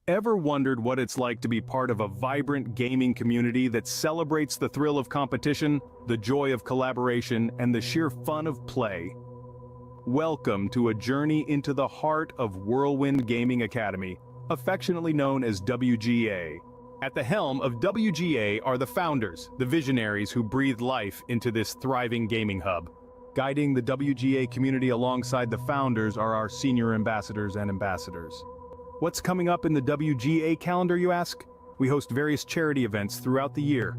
Ever wondered what it's like to be part of a vibrant gaming community that celebrates the thrill of competition, the joy of collaboration, and the sheer fun of play? Welcome to a journey into the heart of Whirlwind Gaming Academy, affectionately known as WGA. At the helm of WGA are the founders, the visionaries who breathe life into this thriving gaming hub. Guiding the WGA community alongside the founders are our senior ambassadors and ambassadors. What's coming up in the WGA calendar, you ask? We host various charity events throughout the year.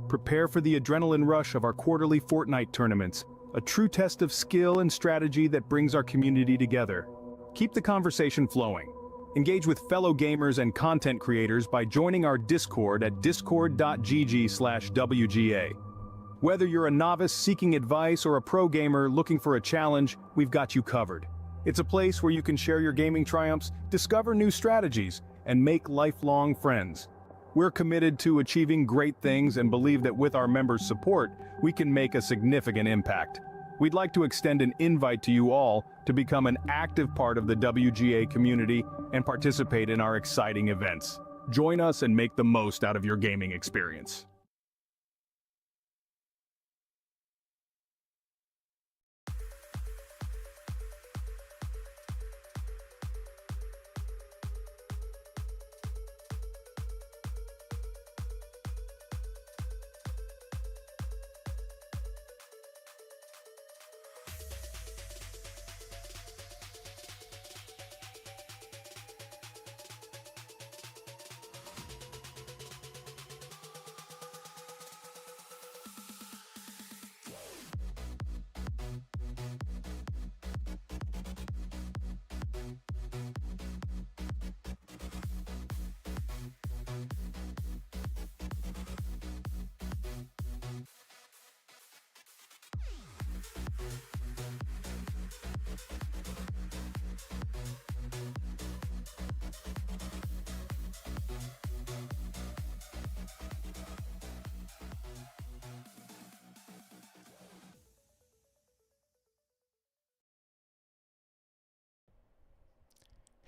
Prepare for the adrenaline rush of our quarterly Fortnite tournaments, a true test of skill and strategy that brings our community together. Keep the conversation flowing. Engage with fellow gamers and content creators by joining our Discord at discord.gg/WGA. Whether you're a novice seeking advice or a pro gamer looking for a challenge, we've got you covered. It's a place where you can share your gaming triumphs, discover new strategies, and make lifelong friends. We're committed to achieving great things and believe that with our members' support, we can make a significant impact. We'd like to extend an invite to you all to become an active part of the WGA community and participate in our exciting events. Join us and make the most out of your gaming experience.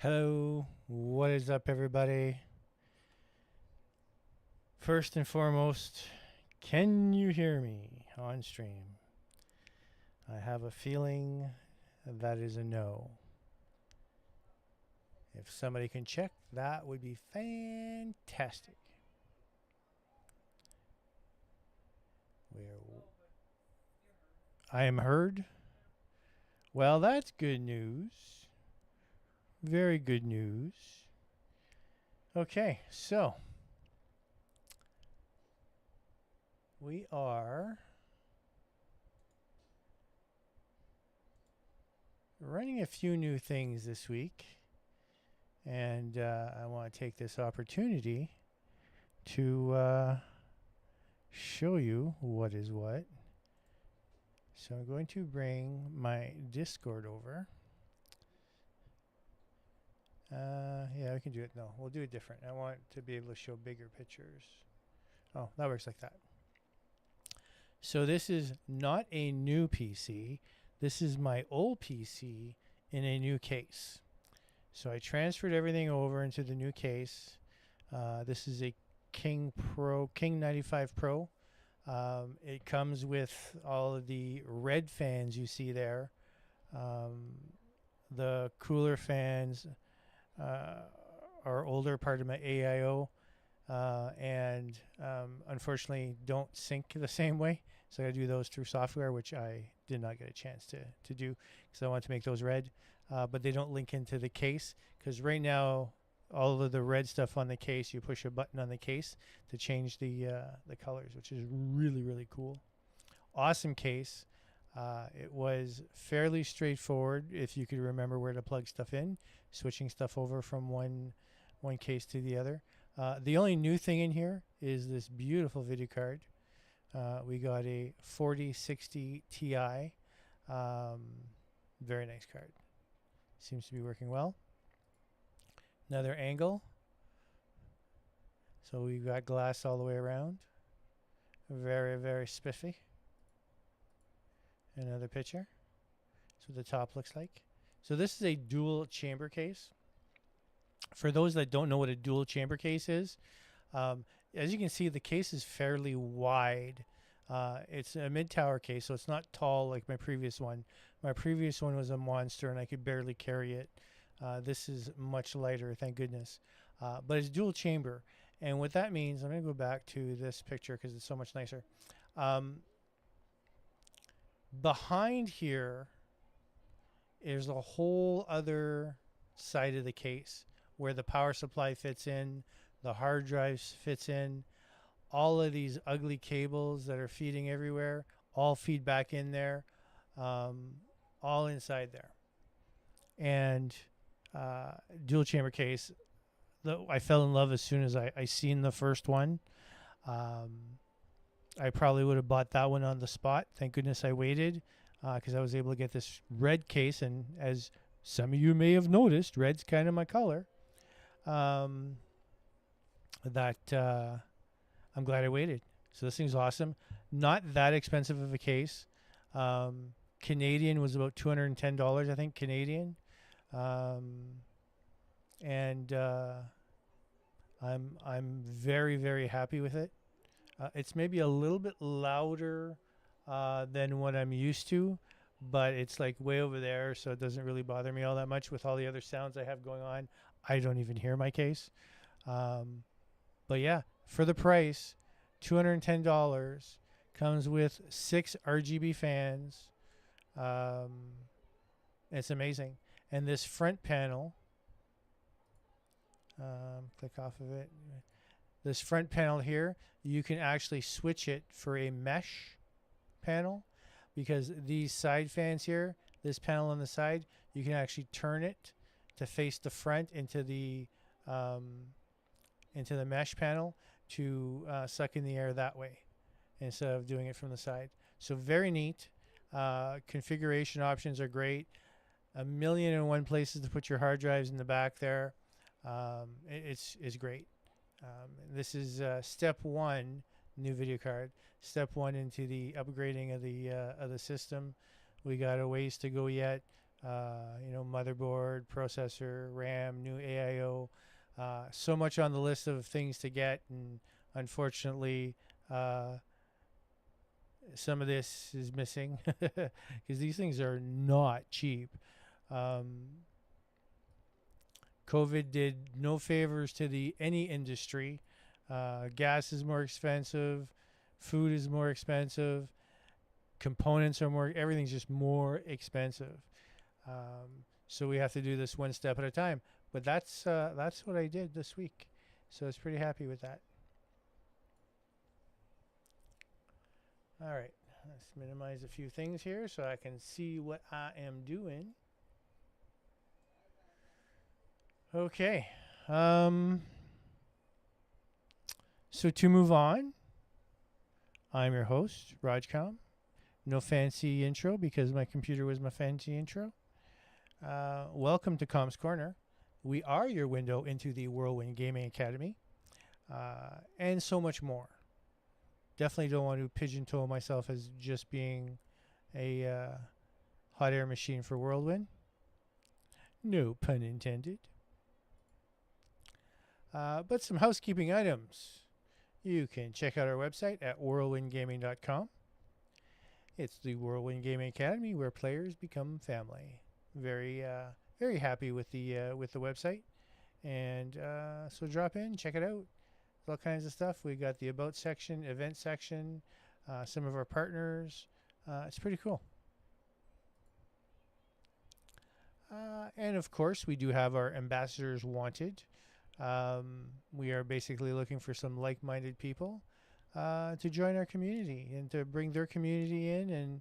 Hello, what is up, everybody? First and foremost, can you hear me on stream? I have a feeling that is a no. If somebody can check, that would be fantastic. I am heard. Well, that's good news. Very good news. Okay, so we are running a few new things this week, and I want to take this opportunity to show you what is what. So I'm going to bring my Discord over. Yeah, we can do it. No, we'll do it different. I want to be able to show bigger pictures. Oh, that works like that. So this is not a new PC. This is my old PC in a new case. So I transferred everything over into the new case. This is a King 95 Pro. It comes with all of the red fans you see there. The cooler fans are older, part of my AIO, and unfortunately don't sync the same way. So I do those through software, which I did not get a chance to do because I want to make those red, but they don't link into the case because right now all of the red stuff on the case, you push a button on the case to change the colors, which is really, really cool. Awesome case. It was fairly straightforward if you could remember where to plug stuff in, switching stuff over from one case to the other. The only new thing in here is this beautiful video card. We got a 4060 Ti. Very nice card. Seems to be working well. Another angle. So we've got glass all the way around. Very, very spiffy. Another picture. That's what the top looks like. So this is a dual chamber case. For those that don't know what a dual chamber case is, um, as you can see, the case is fairly wide. It's a mid-tower case, so it's not tall like my previous one. My previous one was a monster, and I could barely carry it. This is much lighter, thank goodness. But it's dual chamber, and what that means, I'm going to go back to this picture because it's so much nicer. Behind here is a whole other side of the case where the power supply fits in, the hard drives fits in, all of these ugly cables that are feeding everywhere all feed back in there, all inside there. And dual chamber case, I fell in love as soon as I seen the first one. I probably would have bought that one on the spot. Thank goodness I waited, because I was able to get this red case, and as some of you may have noticed, red's kind of my color. I'm glad I waited. So this thing's awesome. Not that expensive of a case. Canadian was about $210, I think, Canadian. And I'm very, very happy with it. It's maybe a little bit louder than what I'm used to, but it's like way over there, so it doesn't really bother me all that much. With all the other sounds I have going on, I don't even hear my case. But yeah, for the price, $210, comes with 6 RGB fans. It's amazing. And this front panel, click off of it. This front panel here, you can actually switch it for a mesh panel, because these side fans here, this panel on the side, you can actually turn it to face the front into the mesh panel to suck in the air that way instead of doing it from the side. So very neat. Configuration options are great. 1,000,001 places to put your hard drives in the back there. It's great. This is step 1, new video card. Step 1 into the upgrading of the system. We got a ways to go yet. Motherboard, processor, RAM, new AIO. So much on the list of things to get, and unfortunately, some of this is missing because these things are not cheap. COVID did no favors to any industry. Gas is more expensive, food is more expensive, components are more. Everything's just more expensive. So we have to do this one step at a time. But that's what I did this week. So I was pretty happy with that. All right, let's minimize a few things here so I can see what I am doing. Okay. So to move on, I'm your host, RogCom. No fancy intro because my computer was my fancy intro. Welcome to Com's Corner. We are your window into the Whirlwind Gaming Academy, and so much more. Definitely don't want to pigeonhole myself as just being a hot air machine for Whirlwind. No pun intended. But some housekeeping items. You can check out our website at whirlwindgaming.com. It's the Whirlwind Gaming Academy where players become family. Very happy with the website, and so drop in, check it out. All kinds of stuff. We got the about section, event section, some of our partners. It's pretty cool. And of course, we do have our ambassadors wanted. We are basically looking for some like-minded people to join our community and to bring their community in. And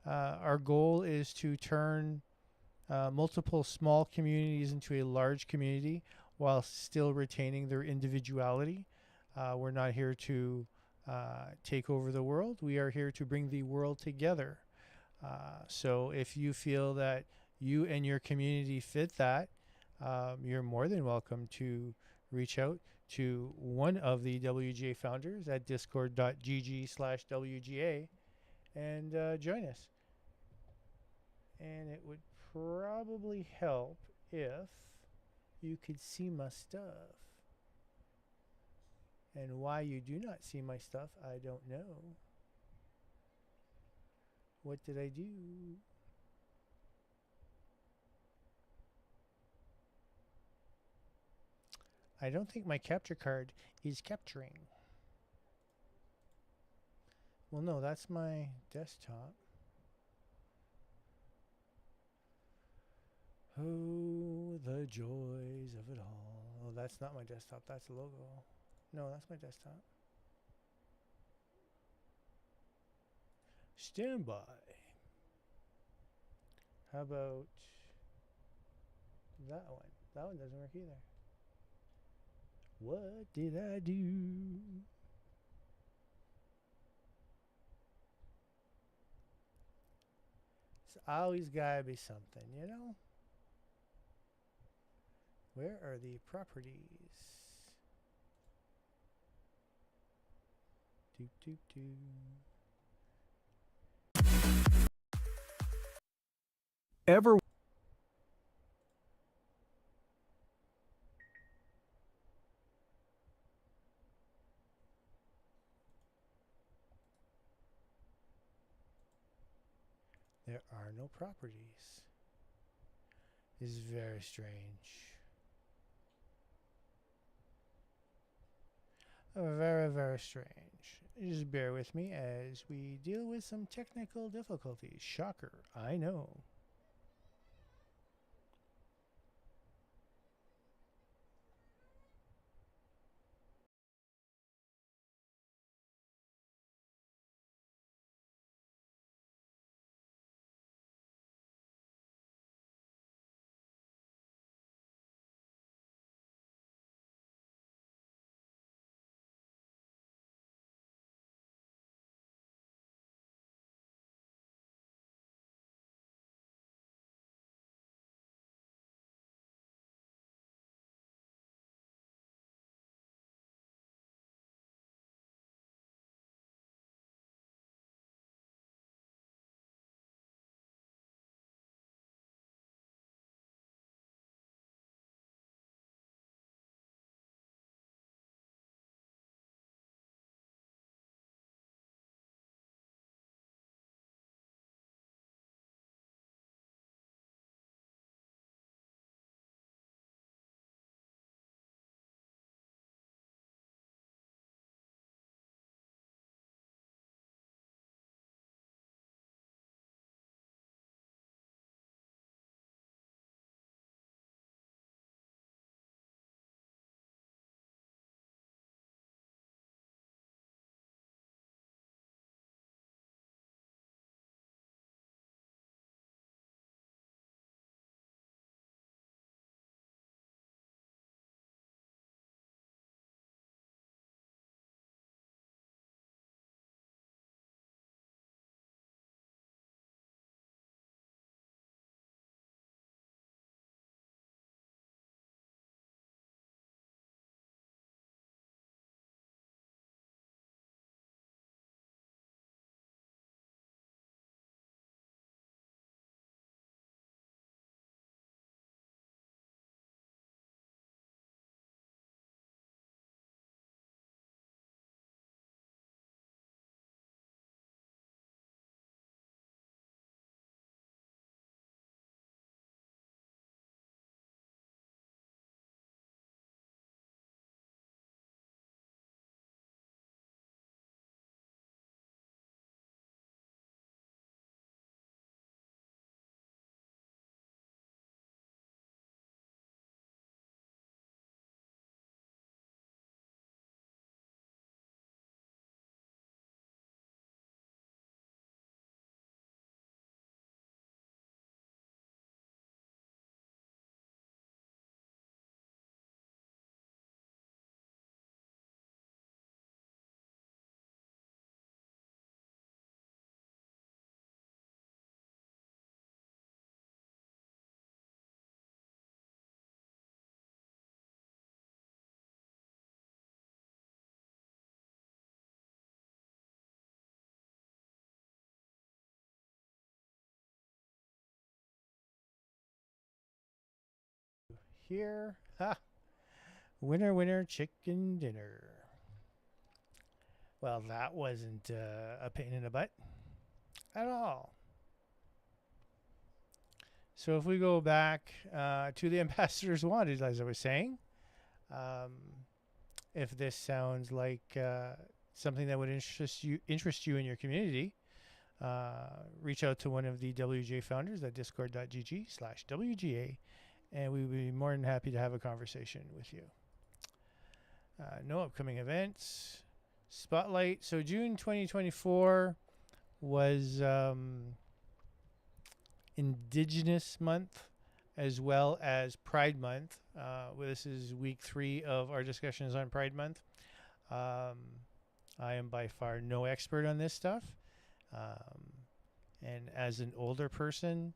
our goal is to turn multiple small communities into a large community while still retaining their individuality. We're not here to take over the world. We are here to bring the world together. So if you feel that you and your community fit that, you're more than welcome to reach out to one of the WGA founders at discord.gg/WGA and join us. And it would probably help if you could see my stuff. And why you do not see my stuff, I don't know. What did I do? I don't think my capture card is capturing. Well, no, that's my desktop. Oh, the joys of it all. Oh, that's not my desktop. That's a logo. No, that's my desktop. Stand by. How about that one? That one doesn't work either. What did I do? It's always gotta be something, you know? Where are the properties? Doop doop doop. Ever There are no properties. This is very strange. Very, very strange. Just bear with me as we deal with some technical difficulties. Shocker, I know. here. Ha! Winner, winner, chicken dinner. Well, that wasn't a pain in the butt at all. So if we go back to the ambassadors wanted, as I was saying, if this sounds like something that would interest you in your community, reach out to one of the WGA founders at discord.gg/WGA, and we would be more than happy to have a conversation with you. No upcoming events. Spotlight. So June 2024 was Indigenous Month as well as Pride Month. This is week 3 of our discussions on Pride Month. I am by far no expert on this stuff. And as an older person,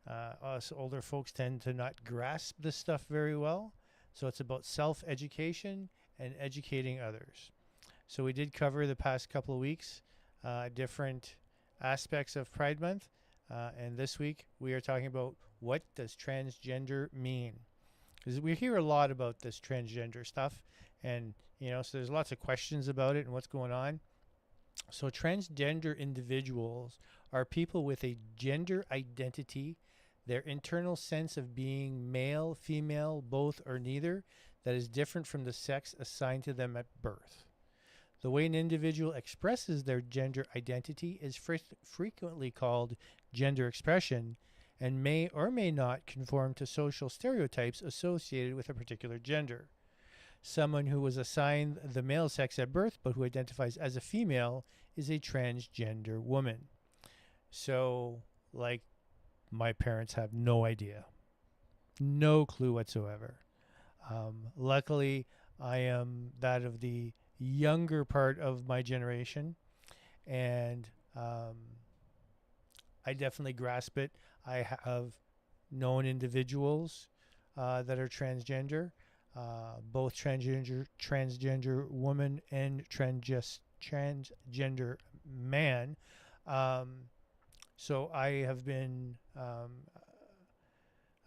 us older folks tend to not grasp this stuff very well. So it's about self-education and educating others. So we did cover the past couple of weeks different aspects of Pride Month. And this week we are talking about what does transgender mean? Because we hear a lot about this transgender stuff. And, so there's lots of questions about it and what's going on. So transgender individuals are people with a gender identity, their internal sense of being male, female, both or neither, that is different from the sex assigned to them at birth. The way an individual expresses their gender identity is frequently called gender expression and may or may not conform to social stereotypes associated with a particular gender. Someone who was assigned the male sex at birth but who identifies as a female is a transgender woman. So, my parents have no idea. No clue whatsoever. Luckily, I am that of the younger part of my generation, and I definitely grasp it. I have known individuals that are transgender, both transgender woman and transgender man. So I have been, I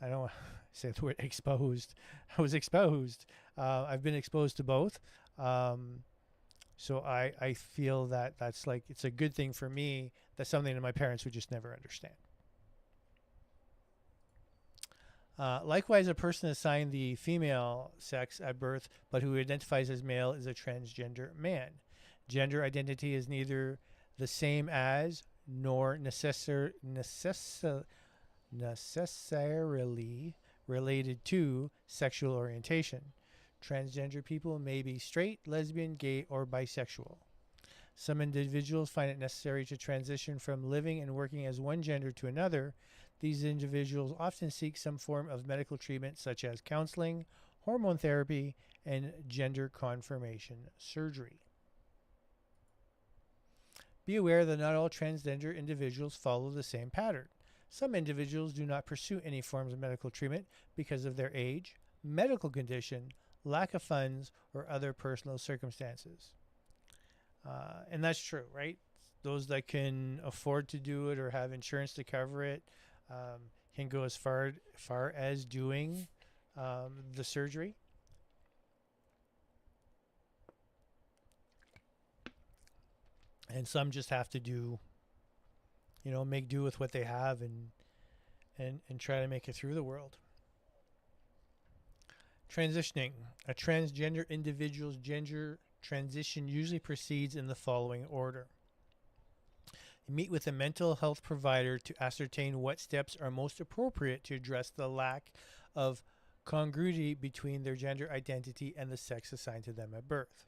don't want to say the word exposed. I was exposed. I've been exposed to both. So I feel that that's it's a good thing for me. That's something that my parents would just never understand. Likewise, a person assigned the female sex at birth but who identifies as male is a transgender man. Gender identity is neither the same as nor necessarily related to sexual orientation. Transgender people may be straight, lesbian, gay, or bisexual. Some individuals find it necessary to transition from living and working as one gender to another. These individuals often seek some form of medical treatment such as counseling, hormone therapy, and gender confirmation surgery. Be aware that not all transgender individuals follow the same pattern. Some individuals do not pursue any forms of medical treatment because of their age, medical condition, lack of funds, or other personal circumstances. And that's true, right? Those that can afford to do it or have insurance to cover it can go as far as doing the surgery. And some just have to do, make do with what they have and try to make it through the world. Transitioning. A transgender individual's gender transition usually proceeds in the following order. You meet with a mental health provider to ascertain what steps are most appropriate to address the lack of congruity between their gender identity and the sex assigned to them at birth.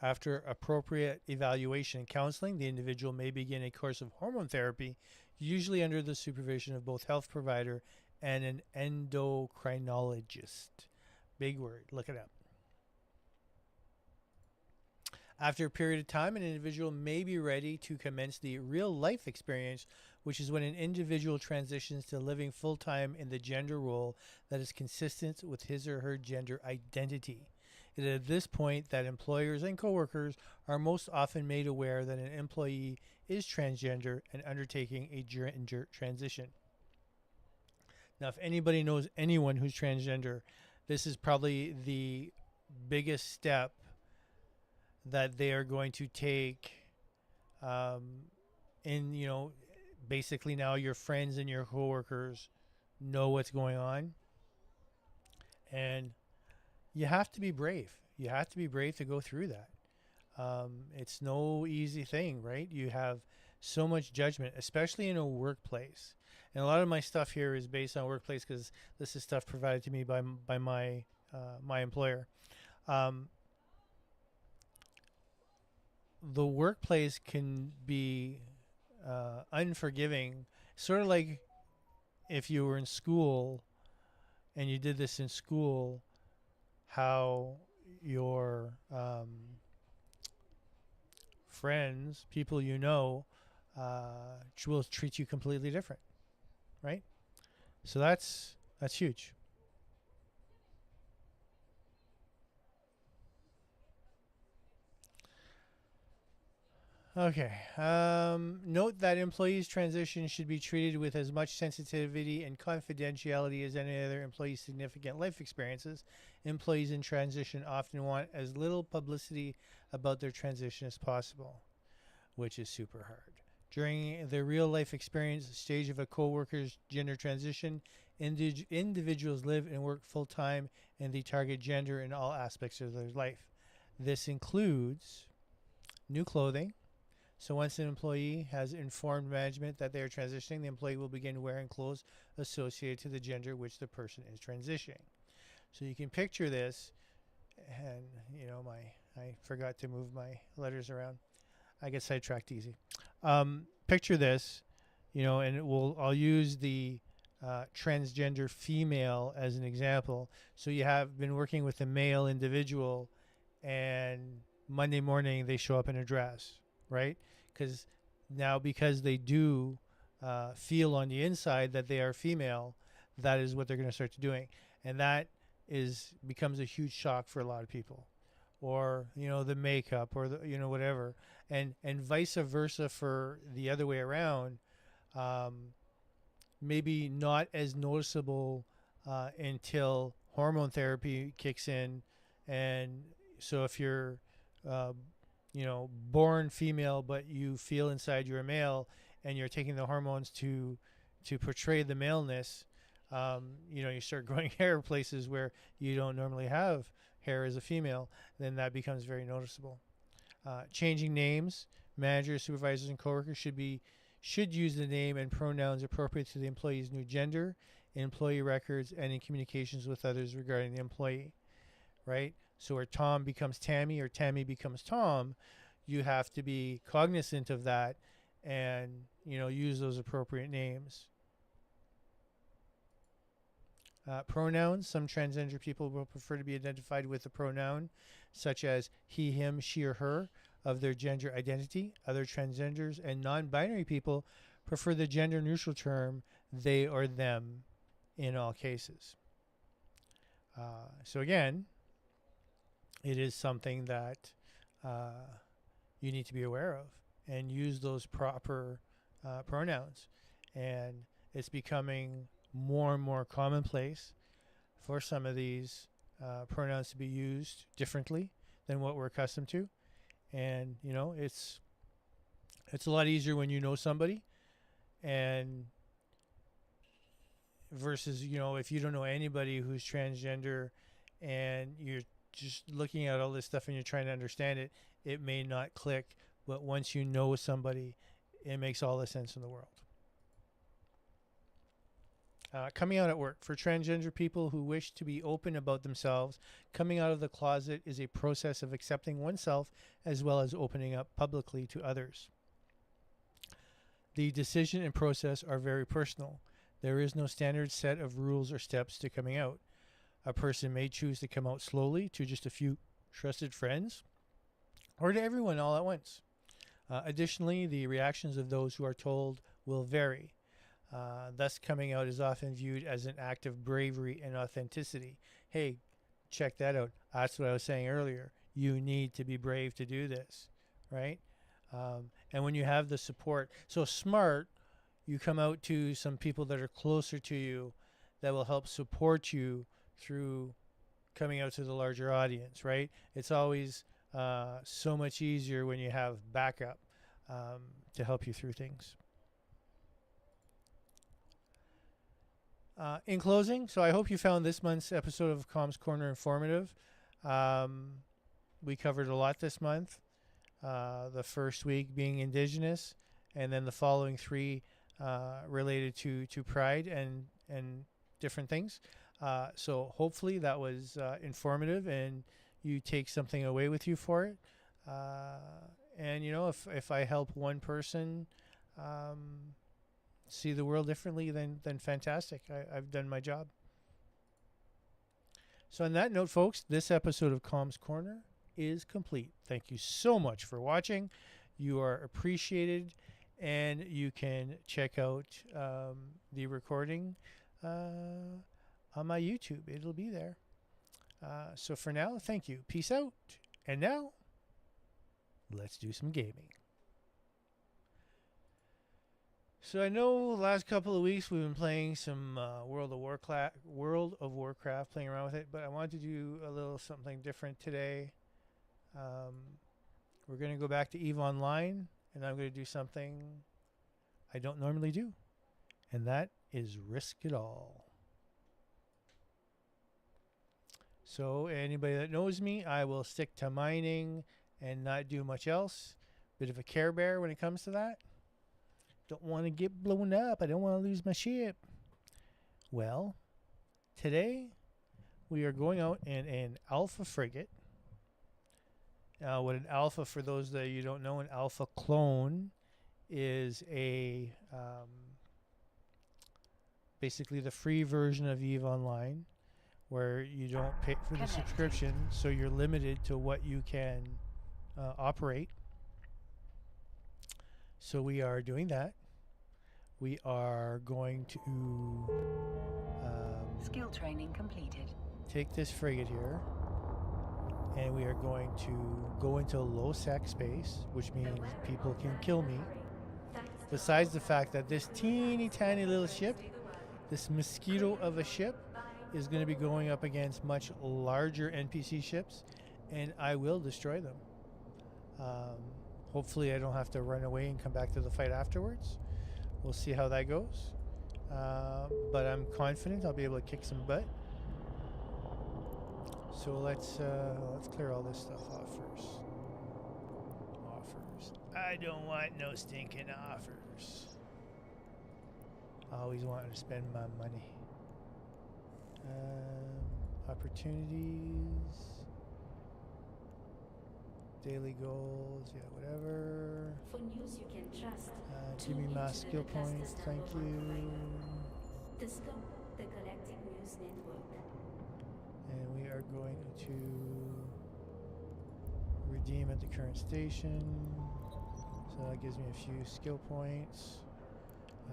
After appropriate evaluation and counseling, the individual may begin a course of hormone therapy, usually under the supervision of both health provider and an endocrinologist. Big word, look it up. After a period of time, an individual may be ready to commence the real-life experience, which is when an individual transitions to living full-time in the gender role that is consistent with his or her gender identity. It is at this point that employers and coworkers are most often made aware that an employee is transgender and undertaking a gender transition. Now, if anybody knows anyone who's transgender, this is probably the biggest step that they are going to take. In basically now your friends and your coworkers know what's going on, and you have to be brave. You have to be brave to go through that. It's no easy thing, right? You have so much judgment, especially in a workplace. And a lot of my stuff here is based on workplace because this is stuff provided to me by my employer. The workplace can be unforgiving, sort of like if you were in school and you did this in school, how your friends, people will treat you completely different, right? So that's huge. Okay. Note that employees' transition should be treated with as much sensitivity and confidentiality as any other employee's significant life experiences. Employees in transition often want as little publicity about their transition as possible, which is super hard. During the real life experience stage of a co-worker's gender transition, individuals live and work full time in the target gender in all aspects of their life. This includes new clothing. So once an employee has informed management that they are transitioning, the employee will begin wearing clothes associated to the gender which the person is transitioning. So you can picture this, and I forgot to move my letters around. I get sidetracked easy. Picture this, and I'll use the transgender female as an example. So you have been working with a male individual, and Monday morning they show up in a dress, right? Because they do feel on the inside that they are female, that is what they're going to start doing, and that becomes a huge shock for a lot of people, or the makeup, or the whatever, and vice versa for the other way around. Maybe not as noticeable until hormone therapy kicks in, and so if you're born female, but you feel inside you're a male, and you're taking the hormones to portray the maleness, you start growing hair places where you don't normally have hair as a female, then that becomes very noticeable. Changing names, managers, supervisors, and coworkers should use the name and pronouns appropriate to the employee's new gender in employee records and in communications with others regarding the employee, right? So where Tom becomes Tammy or Tammy becomes Tom, you have to be cognizant of that and, use those appropriate names. Pronouns. Some transgender people will prefer to be identified with a pronoun such as he, him, she, or her of their gender identity. Other transgenders and non-binary people prefer the gender-neutral term they or them in all cases. So again, it is something that you need to be aware of and use those proper pronouns. And it's becoming more and more commonplace for some of these pronouns to be used differently than what we're accustomed to. And, it's a lot easier when you know somebody, and versus, if you don't know anybody who's transgender and you're just looking at all this stuff and you're trying to understand it, it may not click. But once you know somebody, it makes all the sense in the world. Coming out at work. For transgender people who wish to be open about themselves, coming out of the closet is a process of accepting oneself as well as opening up publicly to others. The decision and process are very personal. There is no standard set of rules or steps to coming out. A person may choose to come out slowly to just a few trusted friends, or to everyone all at once. Additionally, the reactions of those who are told will vary. Thus, coming out is often viewed as an act of bravery and authenticity. Hey, check that out. That's what I was saying earlier. You need to be brave to do this, right? And when you have the support, so smart, you come out to some people that are closer to you that will help support you through coming out to the larger audience, right? It's always so much easier when you have backup to help you through things. In closing, so I hope you found this month's episode of Comms Corner informative. We covered a lot this month. The first week being Indigenous, and then the following 3 related to Pride and different things. So hopefully that was informative and you take something away with you for it. And, you know, if I help one person see the world differently, then fantastic. I've done my job. So on that note, folks, this episode of Comms Corner is complete. Thank you so much for watching. You are appreciated, and you can check out the recording on my YouTube. It'll be there. So for now, thank you. Peace out. And now, let's do some gaming. So I know the last couple of weeks we've been playing some World of Warcraft, playing around with it, but I wanted to do a little something different today. We're going to go back to EVE Online, and I'm going to do something I don't normally do, and that is risk it all. So anybody that knows me, I will stick to mining and not do much else. Bit of a Care Bear when it comes to that. Don't want to get blown up. I don't want to lose my ship. Well, today we are going out in an alpha frigate. What an alpha, for those that you don't know, an alpha clone is a basically the free version of EVE Online, where you don't pay for the subscription, so you're limited to what you can operate. So we are doing that. We are going to skill training completed. Take this frigate here, and we are going to go into low sec space, which means people can kill me. Besides the fact that this teeny tiny little ship, this mosquito of a ship, is going to be going up against much larger NPC ships, and I will destroy them. Hopefully I don't have to run away and come back to the fight afterwards. We'll see how that goes. But I'm confident I'll be able to kick some butt. So let's clear all this stuff off first. Offers. I don't want no stinking offers. Always wanting to spend my money. Opportunities. Daily goals, yeah, whatever. For news you can trust. Give me my skill points, thank you. Discover the Galactic News Network. And we are going to redeem at the current station. So that gives me a few skill points.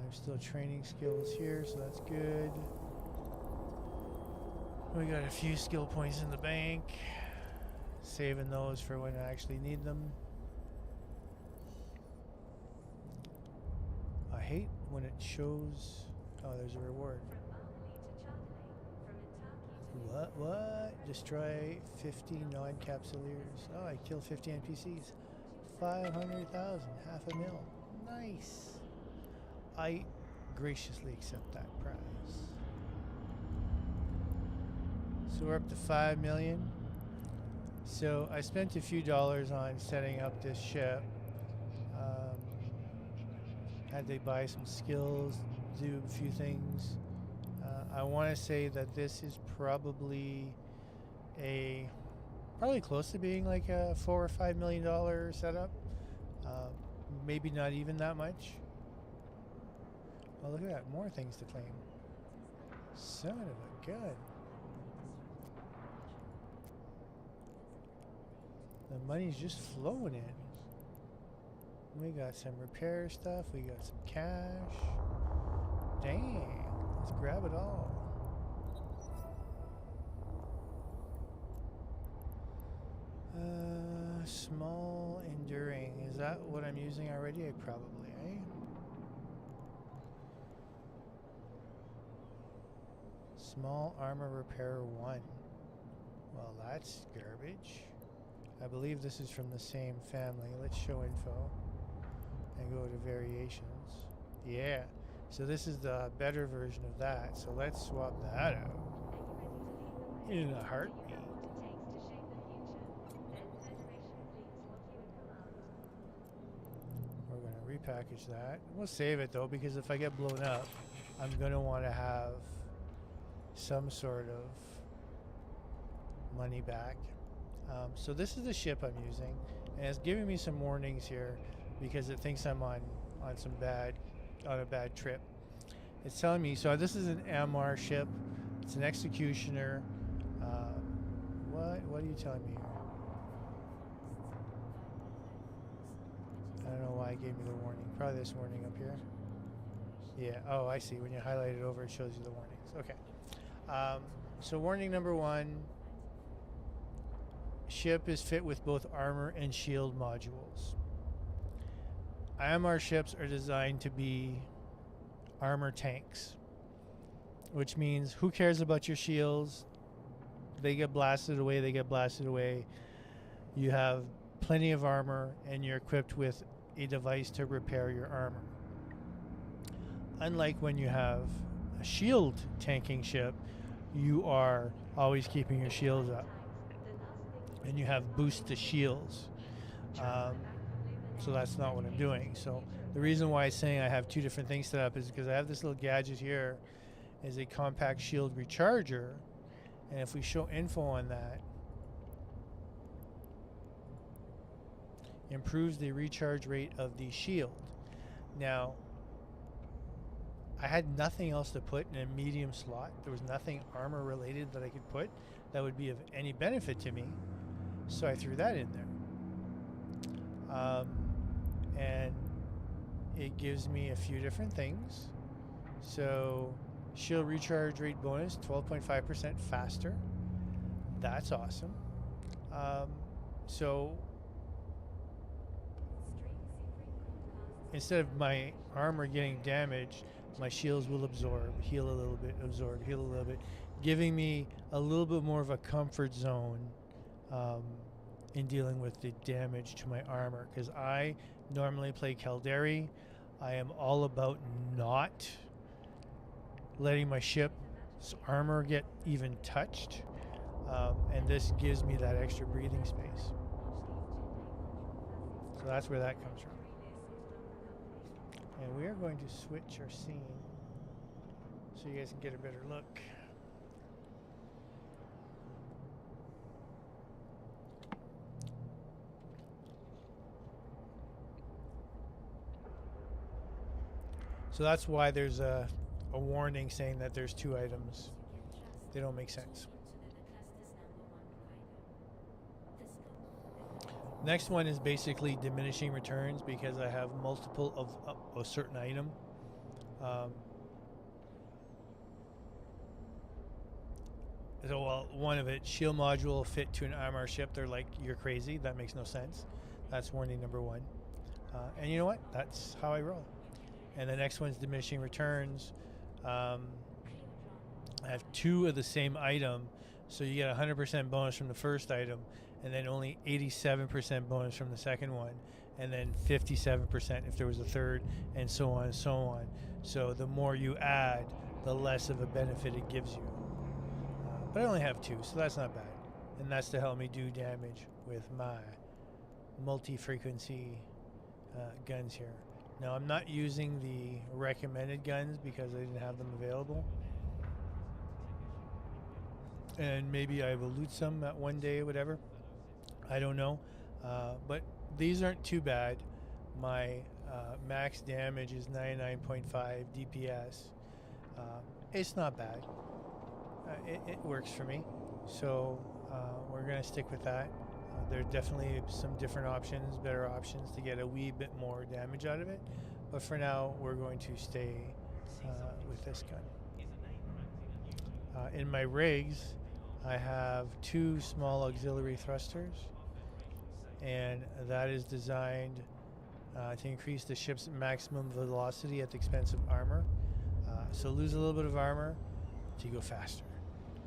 I'm still training skills here, so that's good. We got a few skill points in the bank. Saving those for when I actually need them. I hate when it shows. Oh, there's a reward. What? Destroy 50 non-capsuleers. Oh, I killed 50 NPCs. 500,000, $500,000. Nice. I graciously accept that prize. So we're up to 5 million. So I spent a few dollars on setting up this ship. Had to buy some skills, do a few things. I want to say that this is probably close to being like a $4 or $5 million setup. Maybe not even that much. Oh, look at that, more things to claim. Son of a gun. The money's just flowing in. We got some repair stuff. We got some cash. Dang. Let's grab it all. Small enduring. Is that what I'm using already? Probably, eh? 5 Small armor repair 1. Well, that's garbage. I believe this is from the same family. Let's show info and go to variations. Yeah, so this is the better version of that. So let's swap that out in a heartbeat. We're going to repackage that. We'll save it though, because if I get blown up, I'm going to want to have some sort of money back. So this is the ship I'm using, and it's giving me some warnings here because it thinks I'm on a bad trip. It's telling me, so this is an MR ship. It's an executioner. What are you telling me here? I don't know why it gave me the warning. Probably this warning up here. Yeah, oh, I see. When you highlight it over, it shows you the warnings. Okay. So warning number 1, ship is fit with both armor and shield modules. IMR ships are designed to be armor tanks, which means who cares about your shields? They get blasted away, they get blasted away. You have plenty of armor and you're equipped with a device to repair your armor. Unlike when you have a shield tanking ship, you are always keeping your shields up. And you have boost to shields. So that's not what I'm doing. So the reason why I'm saying I have 2 different things set up is because I have this little gadget here is a compact shield recharger. And if we show info on that, improves the recharge rate of the shield. Now, I had nothing else to put in a medium slot. There was nothing armor related that I could put that would be of any benefit to me. So I threw that in there. And it gives me a few different things. So shield recharge rate bonus, 12.5% faster. That's awesome. So instead of my armor getting damaged, my shields will absorb, heal a little bit, absorb, heal a little bit, giving me a little bit more of a comfort zone in dealing with the damage to my armor, because I normally play Caldari. I am all about not letting my ship's armor get even touched, and this gives me that extra breathing space. So that's where that comes from. And we are going to switch our scene so you guys can get a better look. So that's why there's a warning saying that there's 2 items. They don't make sense. Next one is basically diminishing returns because I have multiple of a certain item. So, well, one of it, shield module fit to an armor ship. They're like, you're crazy. That makes no sense. That's warning number 1. And you know what? That's how I roll. And the next one's diminishing returns. I have 2 of the same item, so you get 100% bonus from the first item, and then only 87% bonus from the second one, and then 57% if there was a third, and so on and so on. So the more you add, the less of a benefit it gives you. But I only have 2, so that's not bad. And that's to help me do damage with my multi-frequency guns here. Now, I'm not using the recommended guns because I didn't have them available. And maybe I will loot some at one day, whatever. I don't know. But these aren't too bad. My max damage is 99.5 DPS. It's not bad. It works for me. So we're going to stick with that. There are definitely some different options, better options to get a wee bit more damage out of it. But for now, we're going to stay with this gun. In my rigs, I have 2 small auxiliary thrusters. And that is designed to increase the ship's maximum velocity at the expense of armor. So lose a little bit of armor to go faster.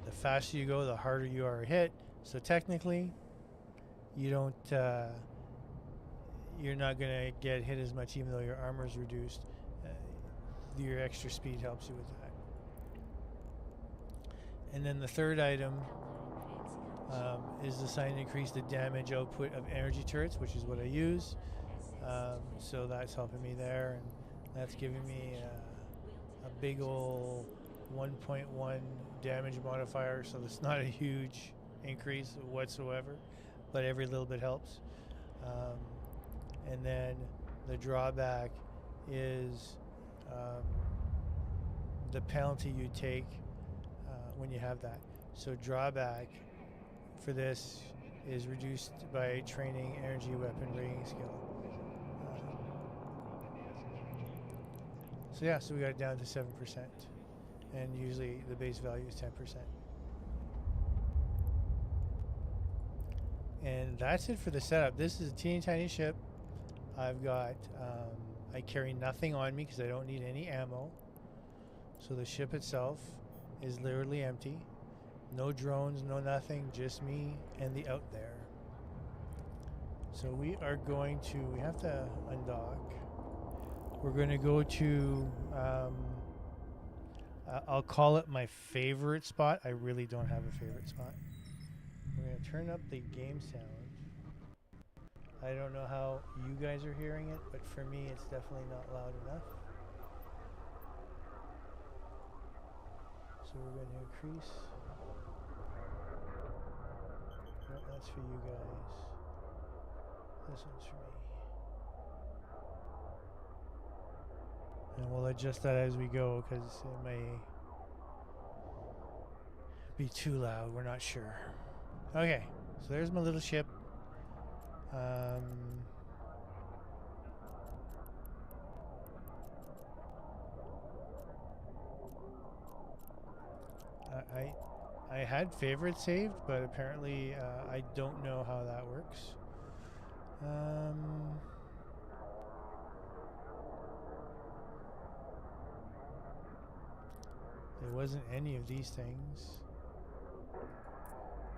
the faster you go, the harder you are hit. So technically, you don't, you're not gonna get hit as much, even though your armor is reduced. Your extra speed helps you with that. And then the third item is designed to increase the damage output of energy turrets, which is what I use. So that's helping me there, and that's giving me a big ol' 1.1 damage modifier, so it's not a huge increase whatsoever, but every little bit helps. And then the drawback is the penalty you take when you have that. So drawback for this is reduced by training energy weapon rating skill. So yeah, so we got it down to 7%, and usually the base value is 10%. And that's it for the setup. This is a teeny tiny ship. I've got, I carry nothing on me because I don't need any ammo. So the ship itself is literally empty. No drones, no nothing, just me and the out there. So we are going to, we have to undock. We're going to go to, I'll call it my favorite spot. I really don't have a favorite spot. We're going to turn up the game sound. I don't know how you guys are hearing it, but for me it's definitely not loud enough. So we're going to increase. No, that's for you guys. This one's for me. And we'll adjust that as we go because it may be too loud. We're not sure. Okay, so there's my little ship. I had favorites saved, but apparently I don't know how that works. There wasn't any of these things.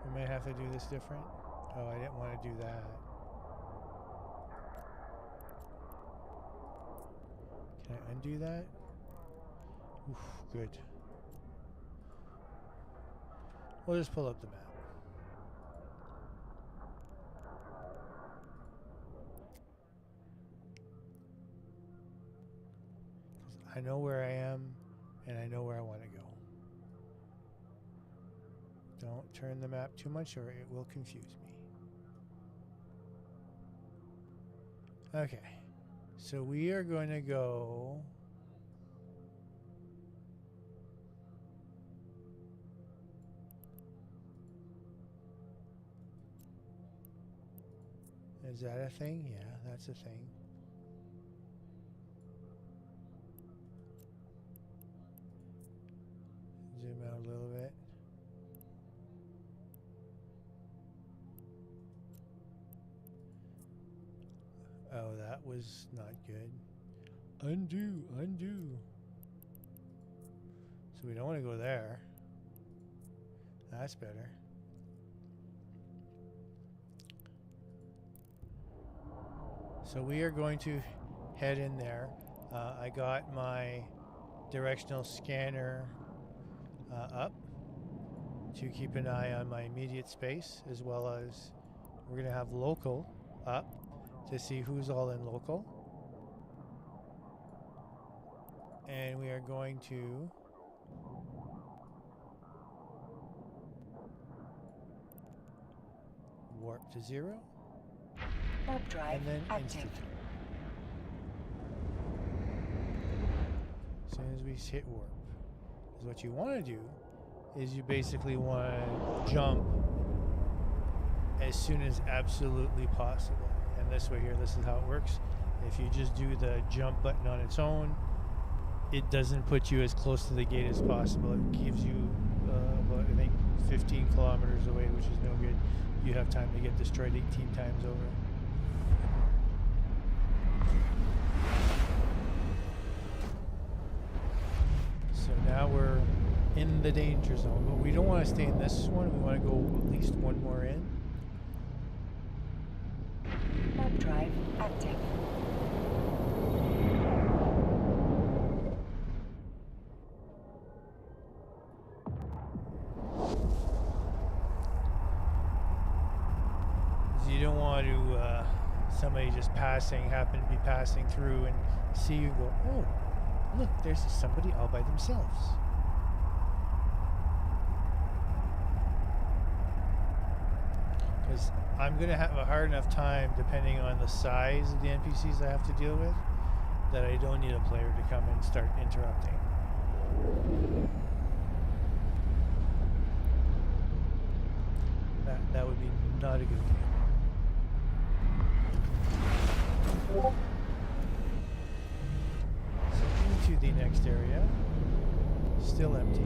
We may have to do this different. Oh, I didn't want to do that. Can I undo that? Oof, good. We'll just pull up the map. I know where I am, and I know where I want to go. Don't turn the map too much or it will confuse me. Okay, so we are going to go Is that a thing? Yeah, that's a thing. Zoom out a little bit. Oh, that was not good. Undo, undo. So we don't want to go there. That's better. So we are going to head in there. I got my directional scanner up to keep an eye on my immediate space, as well as we're going to have local up to see who's all in local. And we are going to warp to 0. Warp drive And then active. institute. As soon as we hit warp. Because what you want to do is you basically want to jump as soon as absolutely possible. And this way here, this is how it works. If you just do the jump button on its own, it doesn't put you as close to the gate as possible. It gives you about, I think, 15 kilometers away, which is no good. You have time to get destroyed 18 times over. So now we're in the danger zone, but we don't want to stay in this one. We want to go at least one more in. Warp drive active. You don't want to somebody just happen to be passing through and see you and go, oh, look, there's somebody all by themselves. Because I'm going to have a hard enough time, depending on the size of the NPCs I have to deal with, that I don't need a player to come and start interrupting. That would be not a good idea. So into the next area, still empty.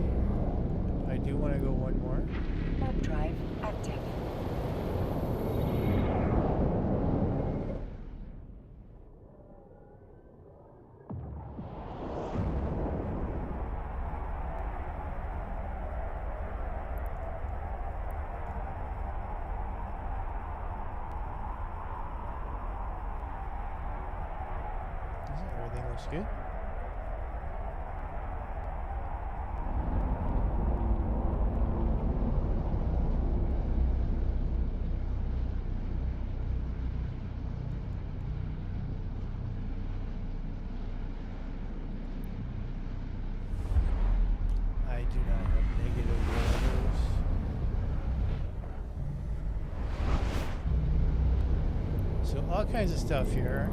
I do want to go one more. Warp drive active. Everything looks good. I do not have negative orders. So all kinds of stuff here.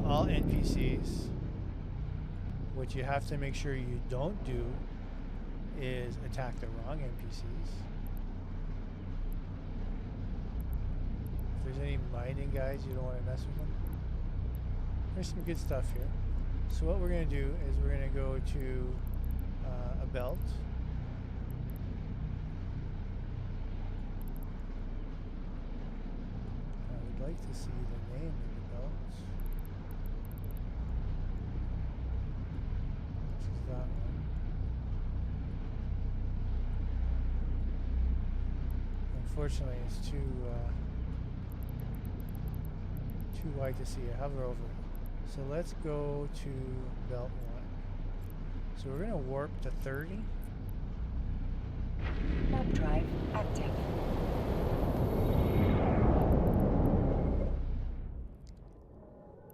All NPCs. What you have to make sure you don't do is attack the wrong NPCs. If there's any mining guys, you don't want to mess with them. There's some good stuff here. So what we're going to do is we're going to go to a belt. I would like to see the name of the belt. Which is that one. Unfortunately, it's too wide to see. I hover over it. So let's go to belt 1. So we're going to warp to 30. Warp drive active.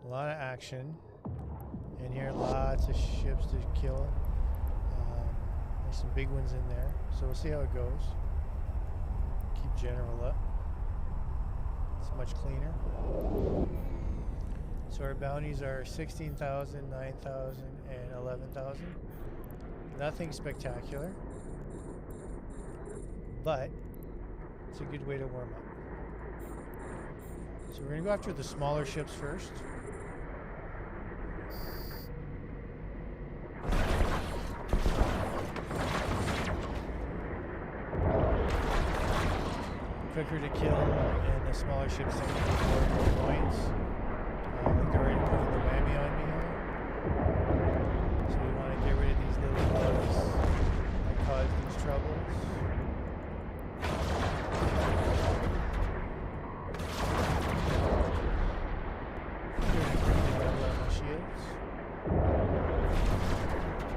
A lot of action in here, lots of ships to kill. There's some big ones in there, so we'll see how it goes. Keep general up. It's much cleaner. So our bounties are 16,000, 9,000, and 11,000. Nothing spectacular, but it's a good way to warm up. So we're going to go after the smaller ships first. Quicker to kill, and the smaller ships tend to get more points. Like they're already putting the whammy on me here. So we want to get rid of these little bugs that cause these troubles.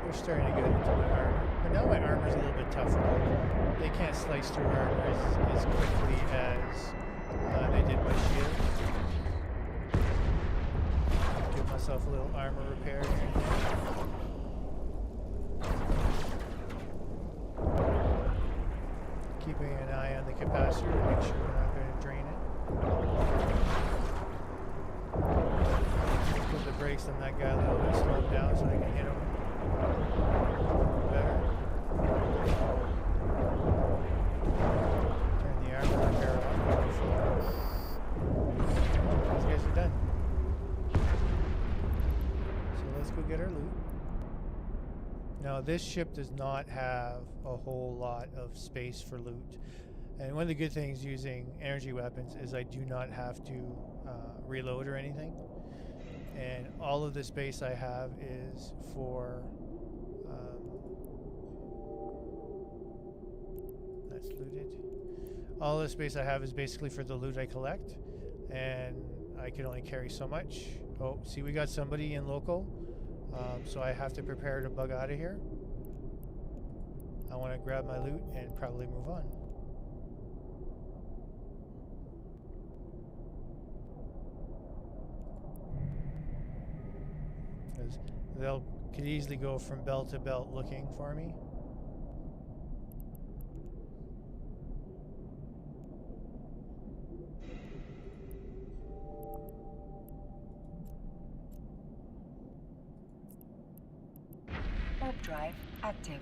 We're starting to get into my armor. But now my armor's a little bit tougher. They can't slice through armor as quickly as they did my shield. Give myself a little armor repair here. Keeping an eye on the capacitor to make sure we're not going to drain it. Put the brakes on that guy a little bit, slow him down so I can hit him better. Turn the armor repair on. These guys are done. So let's go get our loot. Now this ship does not have a whole lot of space for loot. And one of the good things using energy weapons is I do not have to reload or anything. And all of the space I have is for That's looted. All the space I have is basically for the loot I collect, and I can only carry so much. Oh, see, we got somebody in local, so I have to prepare to bug out of here. I want to grab my loot and probably move on. 'Cause they'll could easily go from belt to belt looking for me. Warp drive active.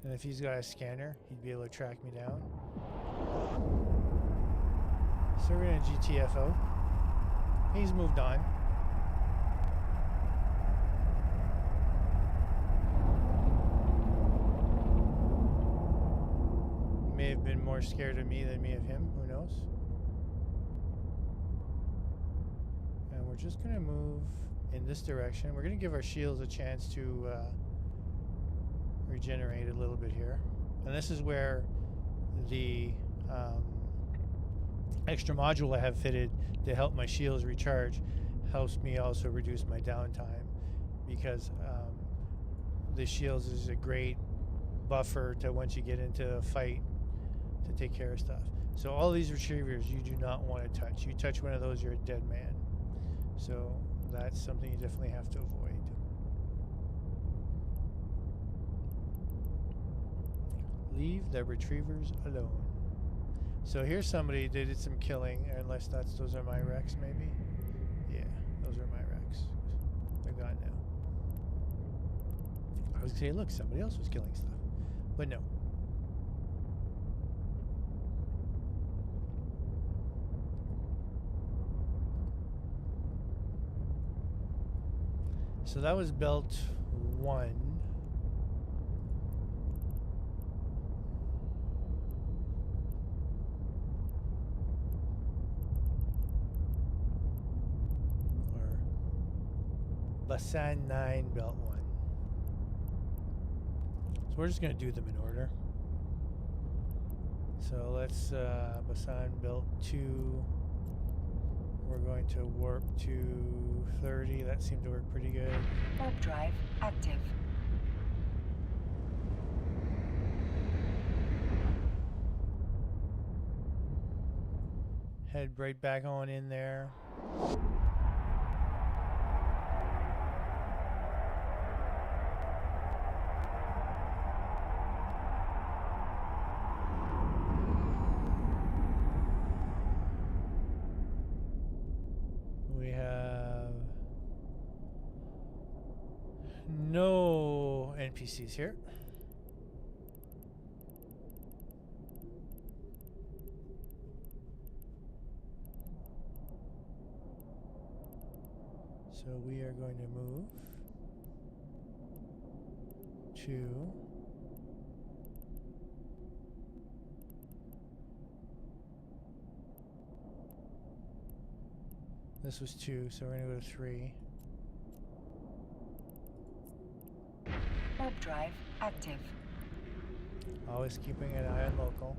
And if he's got a scanner, he'd be able to track me down. So we're gonna GTFO. He's moved on. May have been more scared of me than me of him, who knows? And we're just gonna move in this direction. We're gonna give our shields a chance to regenerate a little bit here. And this is where the extra module I have fitted to help my shields recharge helps me also reduce my downtime, because the shields is a great buffer to once you get into a fight to take care of stuff. So all these retrievers you do not want to touch. You touch one of those, you're a dead man. So that's something you definitely have to avoid. Leave the retrievers alone. So here's somebody that did some killing, unless those are my wrecks, maybe. Yeah, those are my wrecks. They're gone now. I was gonna say, look, somebody else was killing stuff, but no. So that was belt 1. Basan 9, belt 1. So we're just going to do them in order. So let's Basan belt 2. We're going to warp to 30. That seemed to work pretty good. Warp drive active. Head right back on in there. No NPCs here. So we are going to move to this was 2, so we're going to go to 3. Warp drive active. Always keeping an eye on local.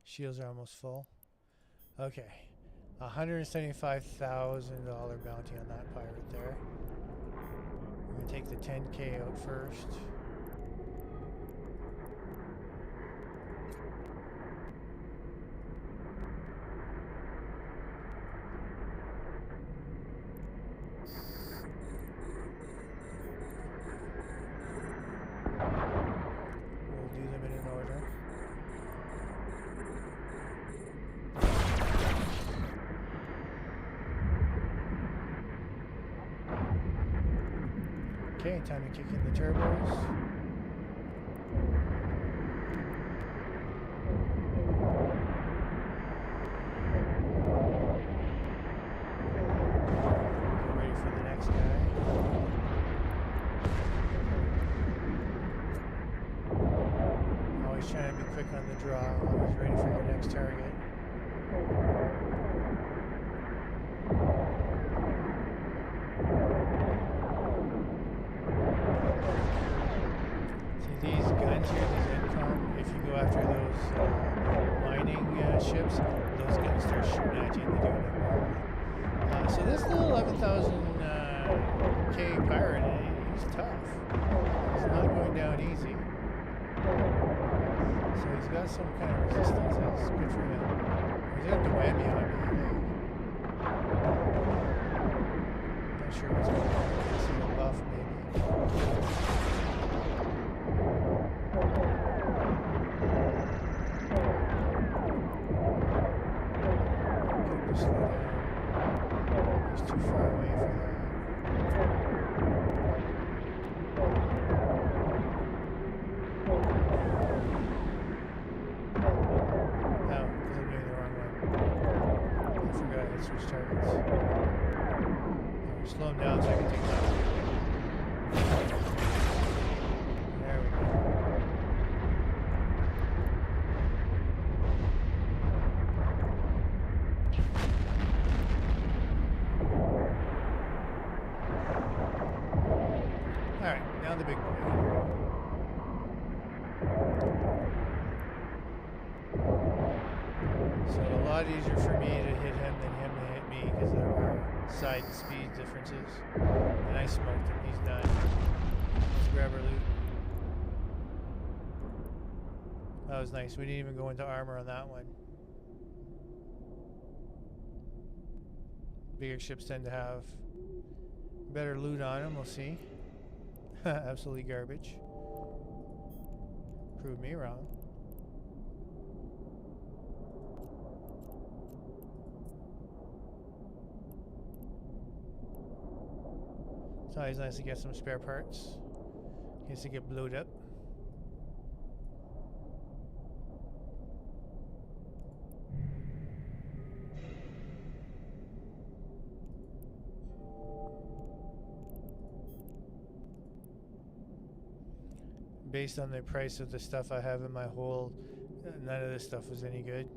Shields are almost full. Okay. $175,000 bounty on that pirate there. We're going to take the 10K out first. Okay, time to kick in the turbos. Get ready for the next guy. Always trying to be quick on the draw. Always ready for your next target. this little 11,000 K pirate, he's tough. He's not going down easy. So he's got some kind of resistance. That's good for him. He's got the whammy on me. Not sure what's going on. This is a buff, maybe. Okay, just slow down. He's too far away for that. No, because I'm doing the wrong one. I forgot I had switched targets. Slow him down so I can take that. There we go. Alright, now the big boy. So a lot easier for me to hit him than him to hit me because there are side speed differences. And I smoked him, he's done. Let's grab our loot. That was nice. We didn't even go into armor on that one. Bigger ships tend to have better loot on them, we'll see. Absolutely garbage. Prove me wrong. It's always nice to get some spare parts in case they get blowed up. Based on the price of the stuff I have in my hold, none of this stuff was any good.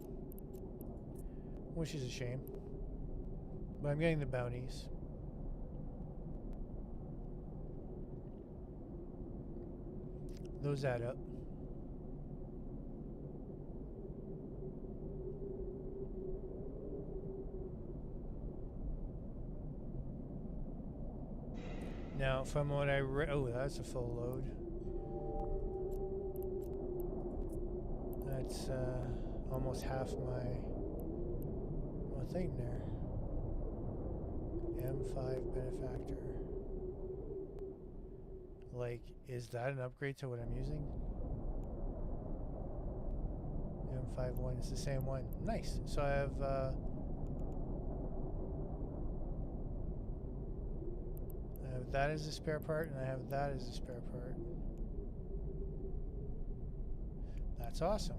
Which is a shame. But I'm getting the bounties. Those add up. Now, from what I read, oh, that's a full load. That's almost half my thing there. M5 benefactor. Like, is that an upgrade to what I'm using? M51, it's the same one. Nice. So I have that as a spare part, and I have that as a spare part. That's awesome.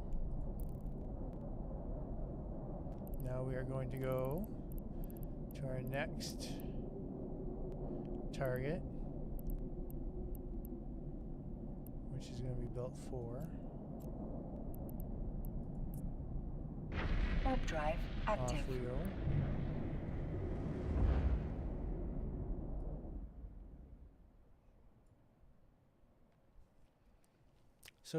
Now we are going to go to our next target, which is going to be built for. Warp drive active. Off we go.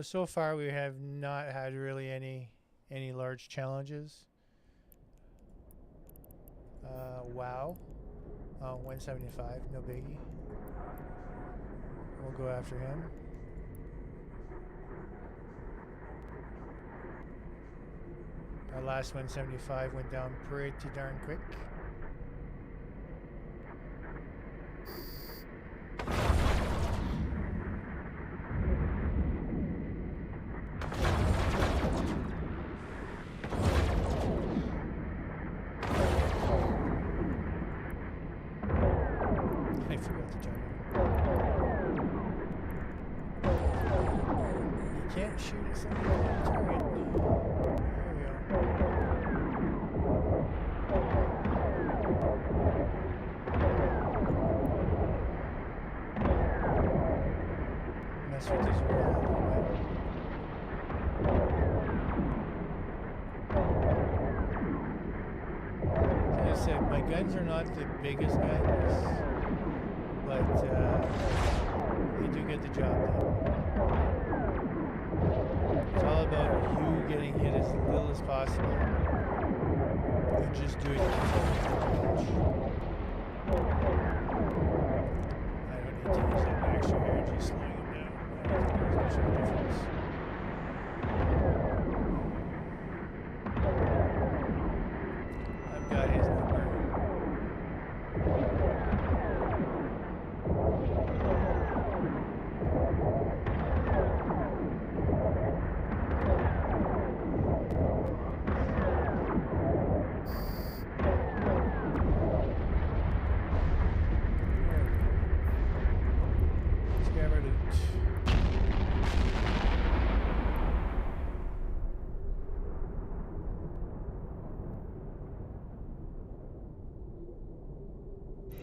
So far we have not had really any large challenges. Wow. 175, no biggie. We'll go after him. Our last 175 went down pretty darn quick. My guns are not the biggest guns, but they do get the job done. It's all about you getting hit as little as possible and just doing it.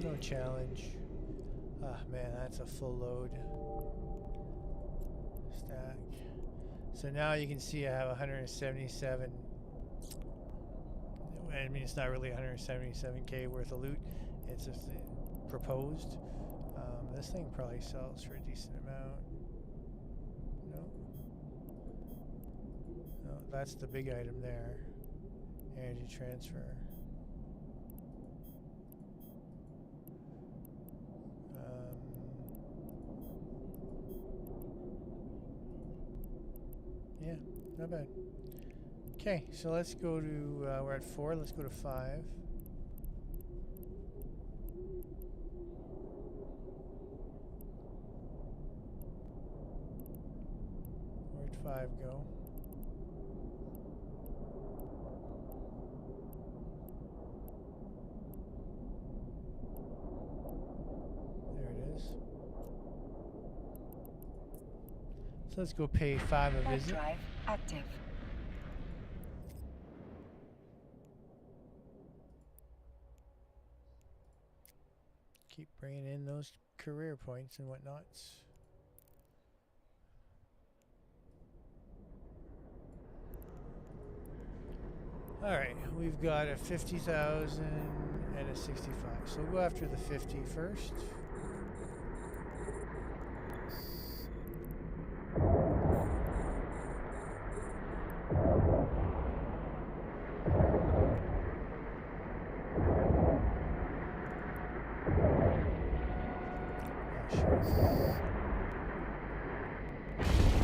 No challenge. Ah, man, that's a full load. Stack. So now you can see I have 177. I mean, it's not really 177k worth of loot. It's just proposed. This thing probably sells for a decent amount. No. No, that's the big item there. Energy transfer. Yeah, not bad. Okay, so let's go to, we're at 4, let's go to 5. Where'd 5 go? There it is. So let's go pay 5 a Warp visit. drive active. Keep bringing in those career points and whatnots. Alright, we've got a 50,000 and a 65. So we'll go after the 50 first.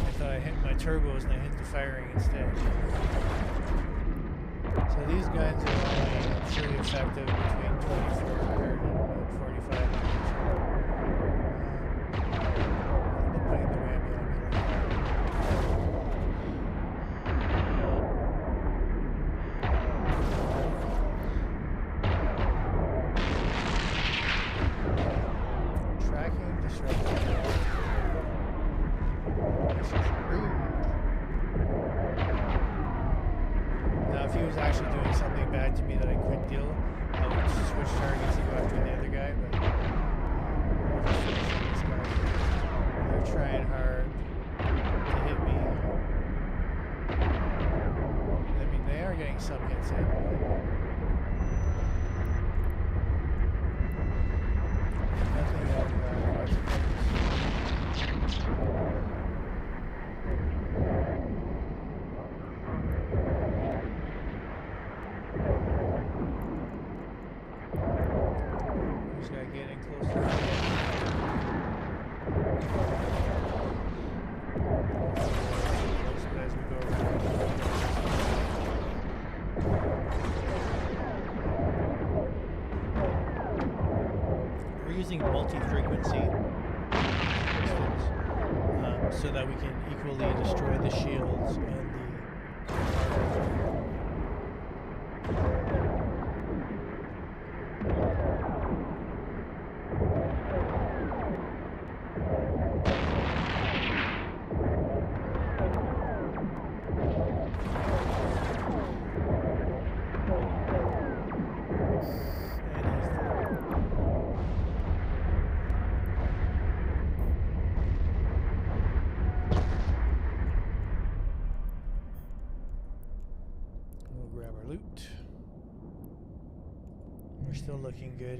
I thought I hit my turbos and I hit the firing instead. So these guns are only truly effective between 2400 and 4500. They're putting the whammy on me like that. Tracking disrupted. This is rude. Now, if he was actually doing something bad to me that I couldn't deal, I would switch targets and go after the other guy, but we're just finishing this guy. They're trying hard to hit me. I mean, they are getting some hits in, but nothing of consequence. Just gotta get in closer. As we go around. We're using multi-frequency pistols so that we can equally destroy the shields and the loot. We're still looking good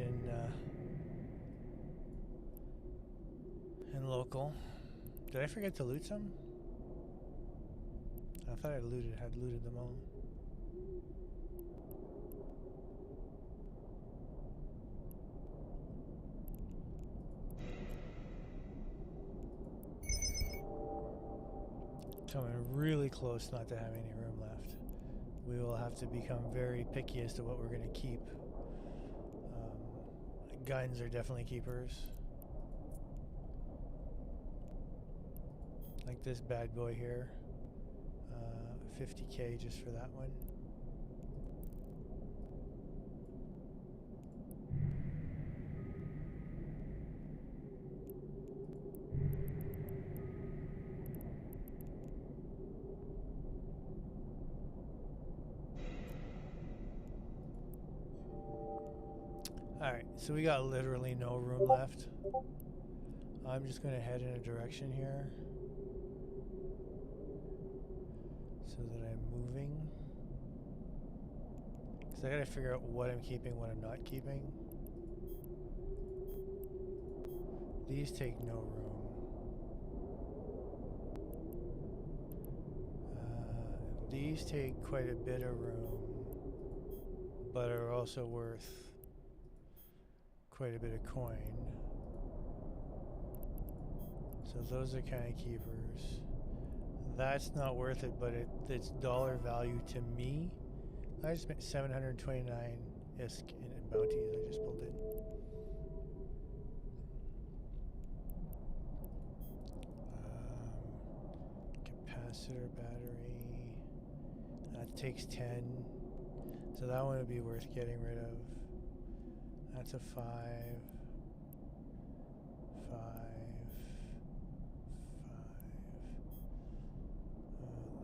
in local. Did I forget to loot some? I thought I had looted them all. Coming really close not to have any room left. We will have to become very picky as to what we're going to keep. Guns are definitely keepers. Like this bad boy here. 50k just for that one. Alright, so we got literally no room left. I'm just going to head in a direction here so that I'm moving. Because I got to figure out what I'm keeping, what I'm not keeping. These take no room. These take quite a bit of room, but are also worth quite a bit of coin. So those are kind of keepers. That's not worth it, but it's dollar value to me. I just spent 729 ISK in bounties I just pulled in. Capacitor battery. That takes 10. So that one would be worth getting rid of. That's a 5. 5. 5.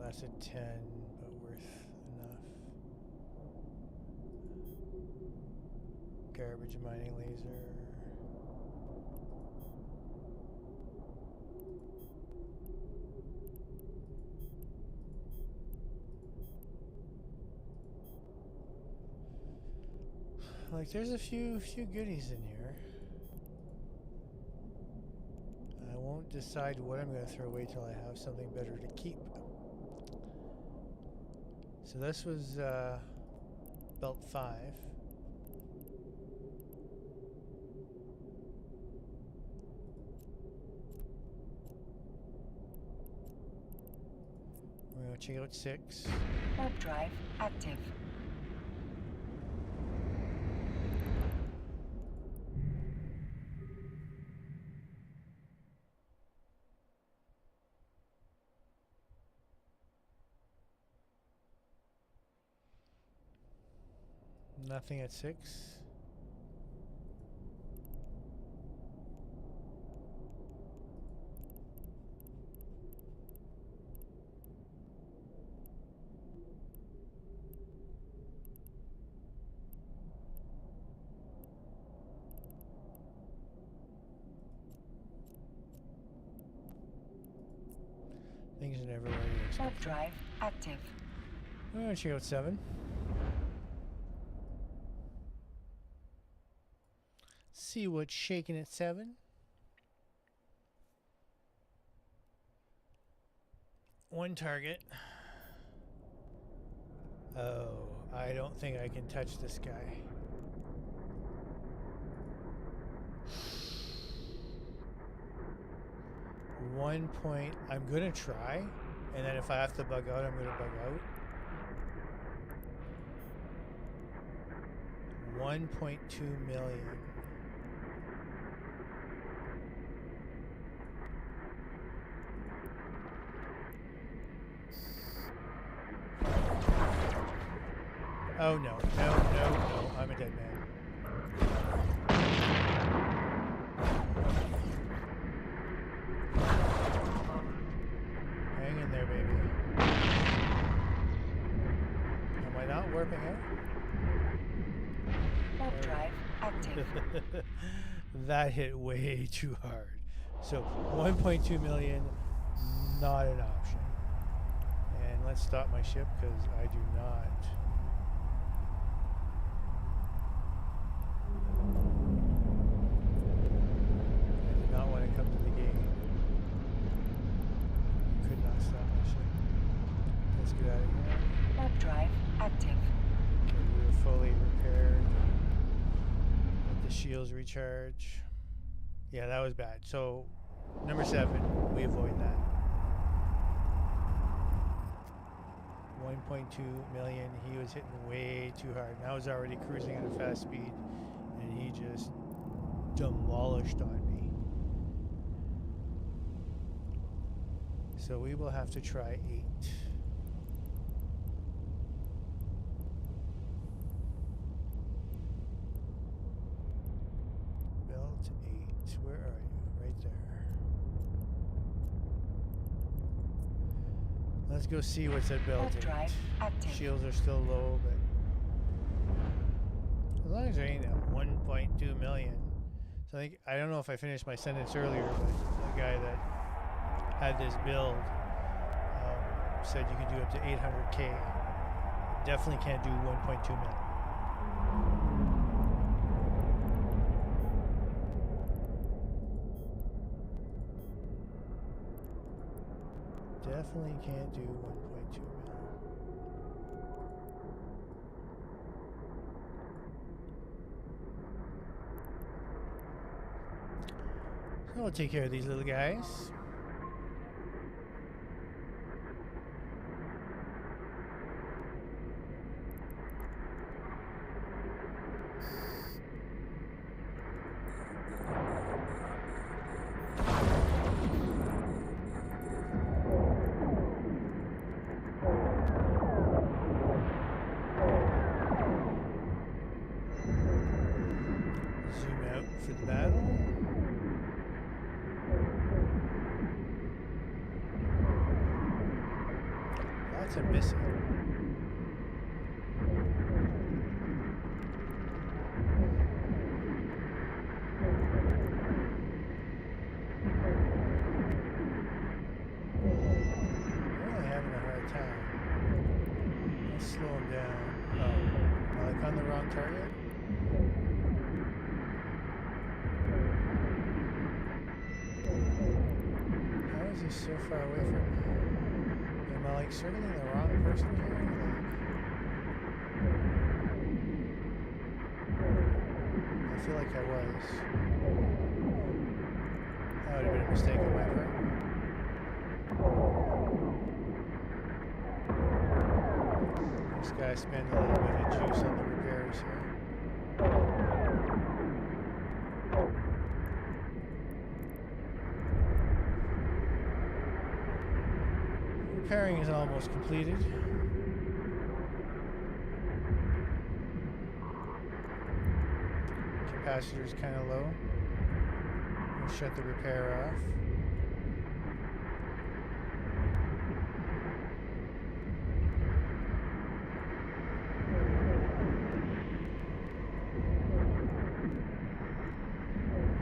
That's a 10, but worth enough. Garbage mining laser. Like, there's a few goodies in here. I won't decide what I'm going to throw away till I have something better to keep. So this was belt 5. We're going to check out 6. Warp drive active. Nothing at 6. Things are never what you expect. Warp drive active. I'm going to check out 7. See what's shaking at 7. One target. Oh, I don't think I can touch this guy. One point. I'm gonna try, and then if I have to bug out, I'm gonna bug out. 1.2 million. Oh no, no, no, no, I'm a dead man. Hang in there, baby. Am I not warping out? Warp drive active. That hit way too hard. So 1.2 million, not an option. And let's stop my ship because I do not. I did not want to come to the gate. Could not stop my ship. Let's get out of here. Warp drive active. Okay, we are fully repaired. Let the shields recharge. Yeah, that was bad. So, number 7, we avoid that. 1.2 million. He was hitting way too hard. And I was already cruising at a fast speed, and he just demolished on me. So we will have to try 8. Belt 8. Where are you? Right there. Let's go see what's at belt Warp 8. drive active. Shields are still low, but as long as there ain't a 1.2 million. So I don't know if I finished my sentence earlier, but the guy that had this build said you could do up to 800K. Definitely can't do 1.2 million. Definitely can't do 1.2 million. So we'll take care of these little guys. Zoom out for the battle. Lots of missing. Really having a hard time. Let's slow him down. Oh, am I like on the wrong target? How is he so far away from me? Am I like circling the wrong person here? Like, I feel like I was. That would have been a mistake on my part. This guy spent a little bit of juice on the repairs here. Repairing is almost completed. Capacitor's kind of low. We'll shut the repair off.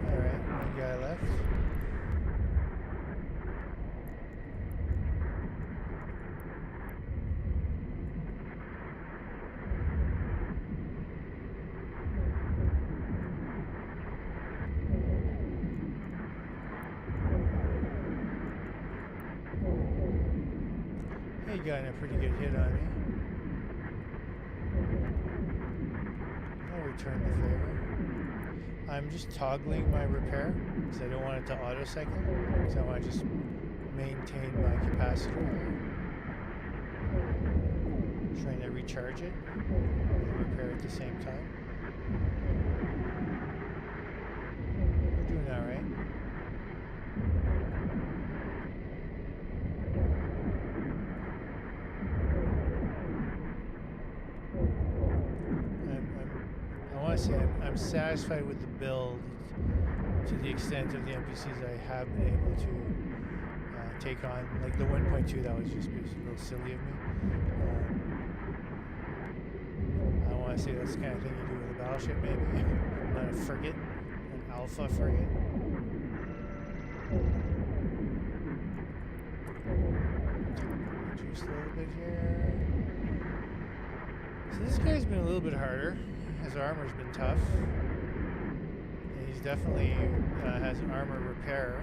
Alright, one guy left. He got a pretty good hit on me. I'll return the favor. I'm just toggling my repair because I don't want it to auto cycle. So I want to just maintain my capacitor. Trying to recharge it and repair at the same time. We're doing alright. I'm satisfied with the build to the extent of the NPCs I have been able to take on. Like the 1.2, that was just a little silly of me. I want to say that's the kind of thing you do with a battleship, maybe. Not a frigate, an alpha frigate. Juice a little bit here. So this guy's been a little bit harder. His armor's been tough. And he's definitely has armor repair.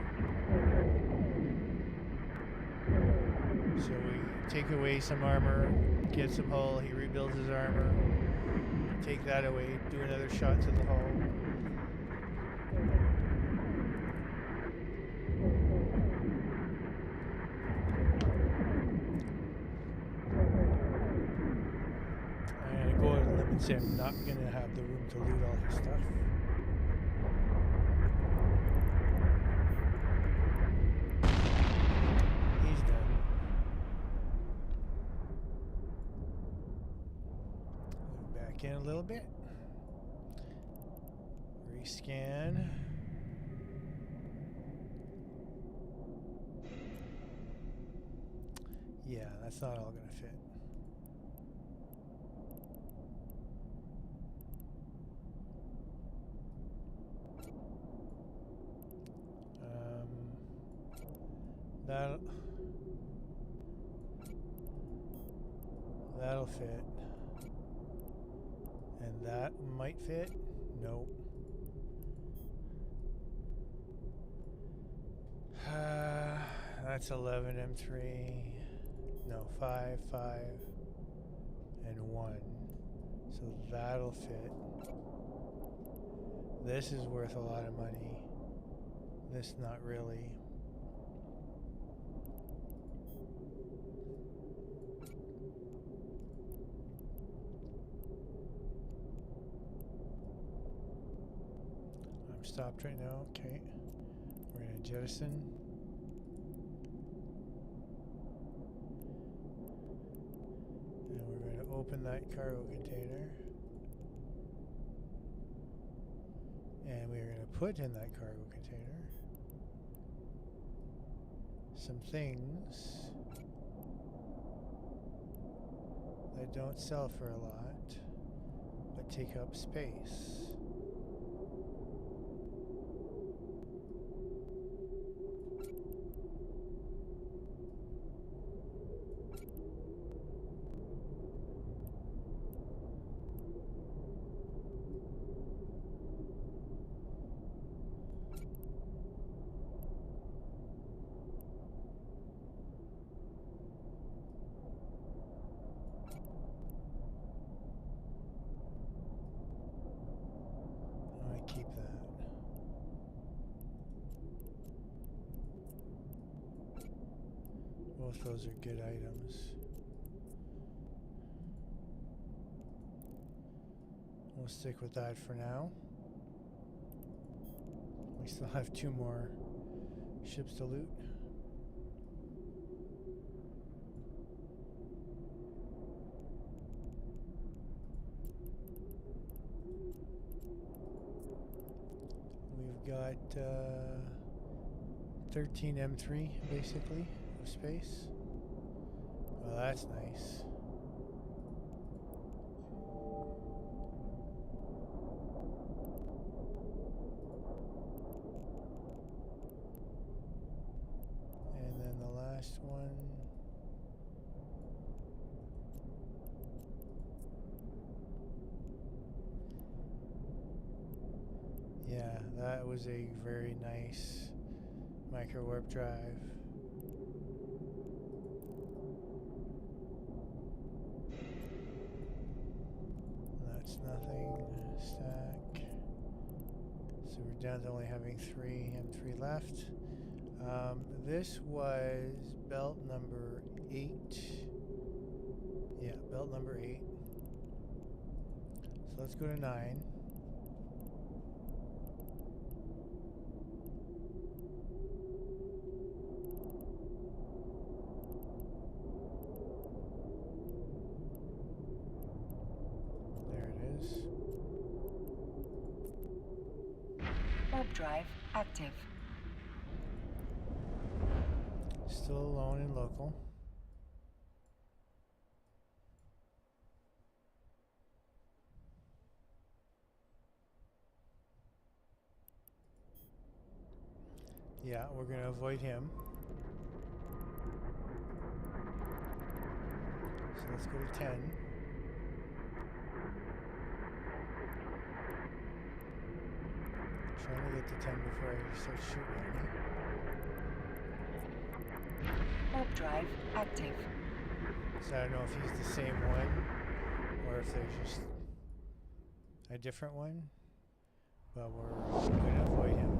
So we take away some armor, get some hull, he rebuilds his armor, take that away, do another shot to the hull. Go out on a limb and say I'm not going to have the room to loot all his stuff. He's done. Move back in a little bit. Rescan. Yeah, that's not all going to fit. That'll fit. And that might fit. Nope. That's 11 M3. No, 5, 5, and 1. So that'll fit. This is worth a lot of money. This not really. I'm stopped right now. Okay. We're going to jettison. And we're going to open that cargo container. And we're going to put in that cargo container some things that don't sell for a lot, but take up space. Keep that. Both those are good items. We'll stick with that for now. We still have 2 more ships to loot. Got 13 M3 basically of space. Well, that's nice. And then the last one. Yeah, that was a very nice micro warp drive. That's nothing. Stack. So we're down to only having 3 M3 left. This was belt number 8. Yeah, belt number 8. So let's go to 9. Warp drive active. Still alone in local. Yeah, we're going to avoid him. So let's go to 10. Trying to get to 10 before I start shooting at me. Warp drive active. So I don't know if he's the same one or if there's just a different one, but we're going to avoid him.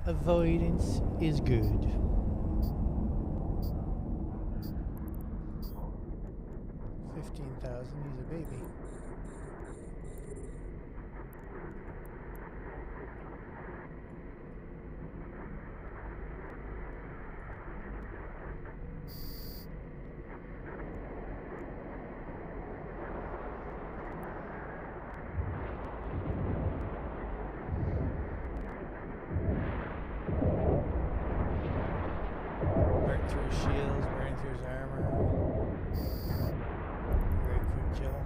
Avoidance is good. $15,000, he's a baby. Burnt through his shields, burnt through his armor. Very quick kill.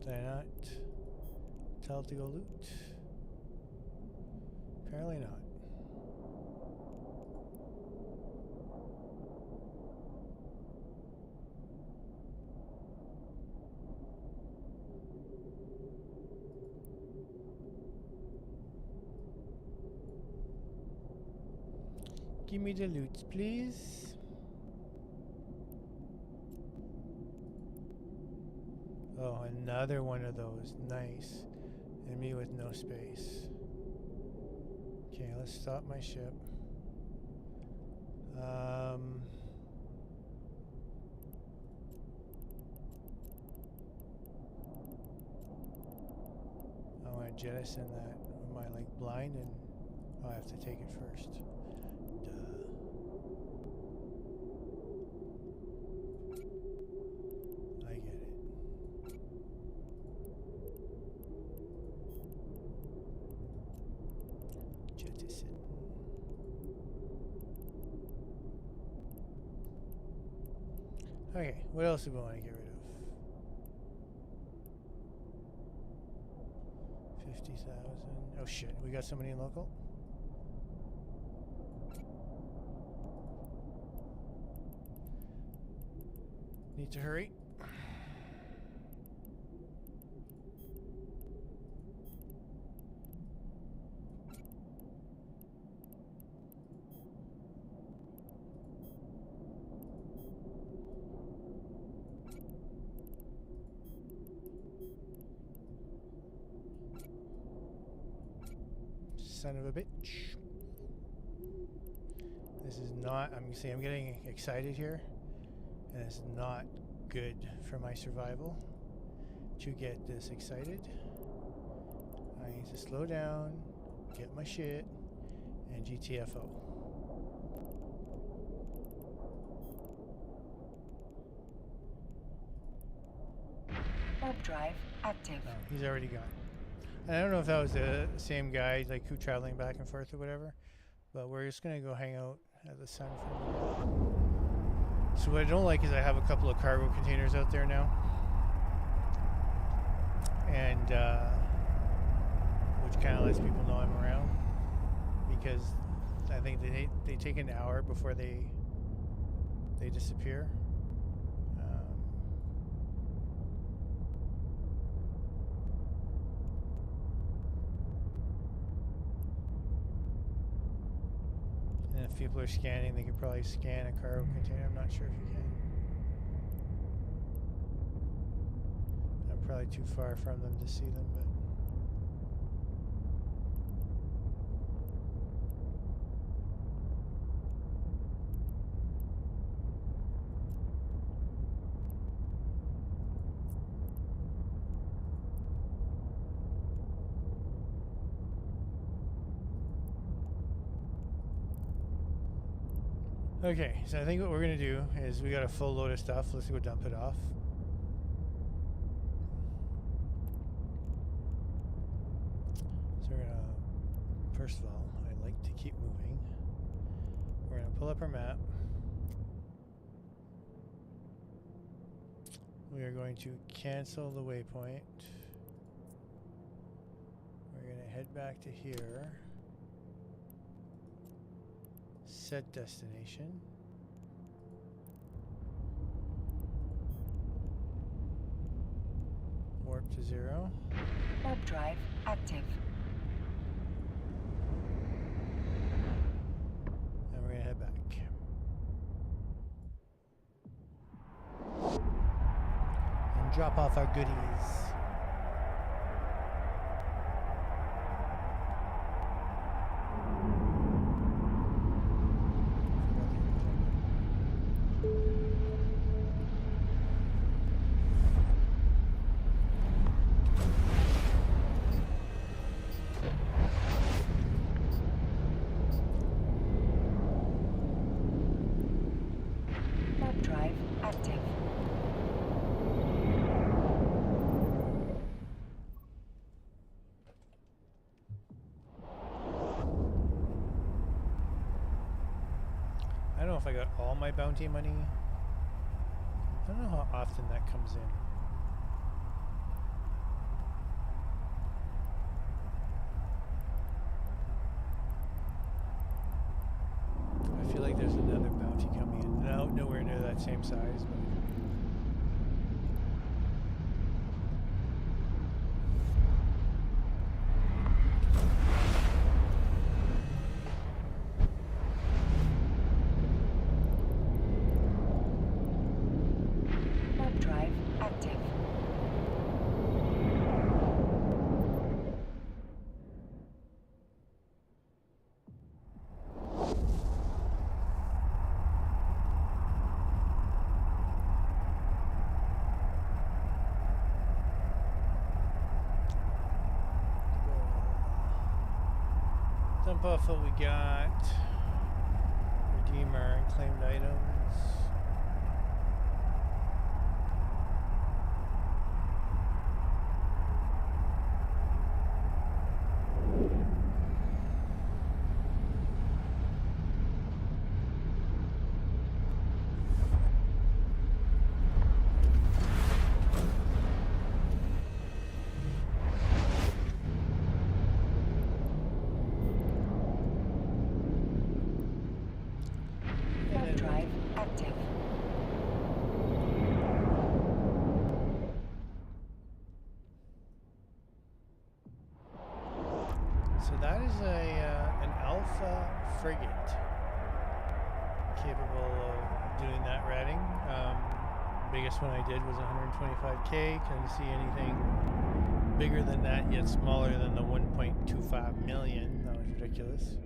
Did I not tell it to go loot? Apparently not. Give me the loot, please. Oh, another one of those. Nice. And me with no space. Okay, let's stop my ship. I want to jettison that. Am I like blind and I have to take it first? I get it. Jettison. Okay, what else do we want to get rid of? 50,000. Oh shit, we got somebody in local? Need to hurry. Son of a bitch. This is not, I'm getting excited here, and it's not good for my survival to get this excited. I need to slow down, get my shit, and GTFO. Warp drive active. Oh, he's already gone. And I don't know if that was the same guy, like who traveling back and forth or whatever, but we're just gonna go hang out at the sun for a minute. So what I don't like is I have a couple of cargo containers out there now, and which kind of lets people know I'm around, because I think they take an hour before they disappear. And if people are scanning, they could probably scan a cargo container. I'm not sure if you can. I'm probably too far from them to see them, but. Okay, so I think what we're gonna do is we got a full load of stuff. Let's go dump it off. So we're gonna, first of all, I like to keep moving. We're gonna pull up our map. We are going to cancel the waypoint. We're gonna head back to here. Set destination. Warp to 0. Warp drive active. And we're gonna head back. And drop off our goodies. Warp drive active. I don't know if I got all my bounty money. I don't know how often that comes in. that same size. But warp drive active. dump off what we got. Redeem our unclaimed items. Warp drive active. So that is an alpha frigate capable of doing that ratting. Biggest one I did was 125K. Couldn't see anything bigger than that, yet smaller than the 1.25 million. That was ridiculous.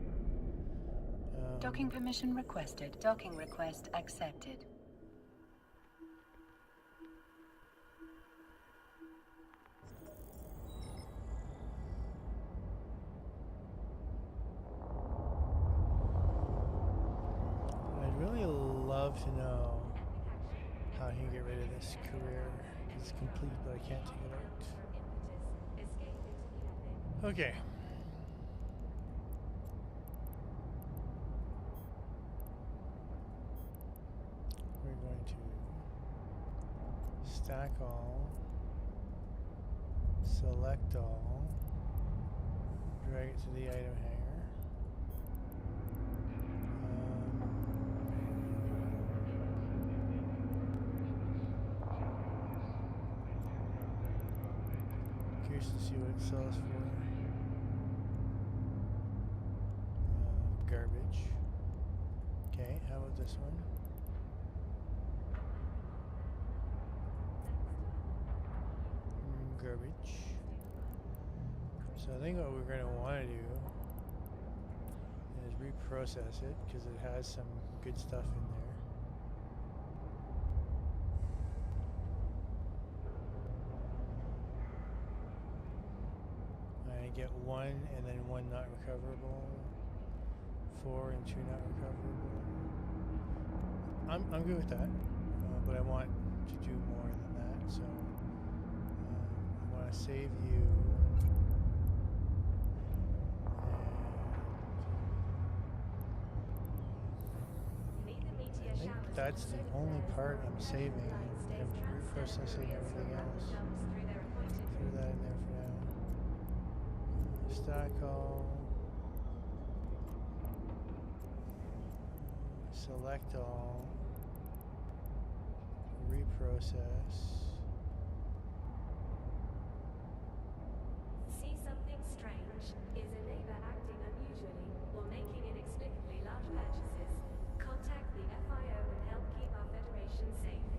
Docking permission requested. Docking request accepted. I'd really love to know how I can get rid of this career. It's complete, but I can't take it out. Okay. We're going to stack all, select all, drag it to the item hanger. Curious to see what it sells for. Garbage. Okay, how about this one? Garbage. So I think what we're going to want to do is reprocess it because it has some good stuff in there. I get 1 and then 1 not recoverable, 4 and 2 not recoverable. I'm good with that, but I want to do more than that, so I want to save you. I think that's the only part I'm saving. I'm reprocessing everything else. Throw that in there for now. Stack all. Select all. Reprocess. See something strange? Is a neighbor acting unusually or making inexplicably large purchases? Contact the FIO and help keep our Federation safe.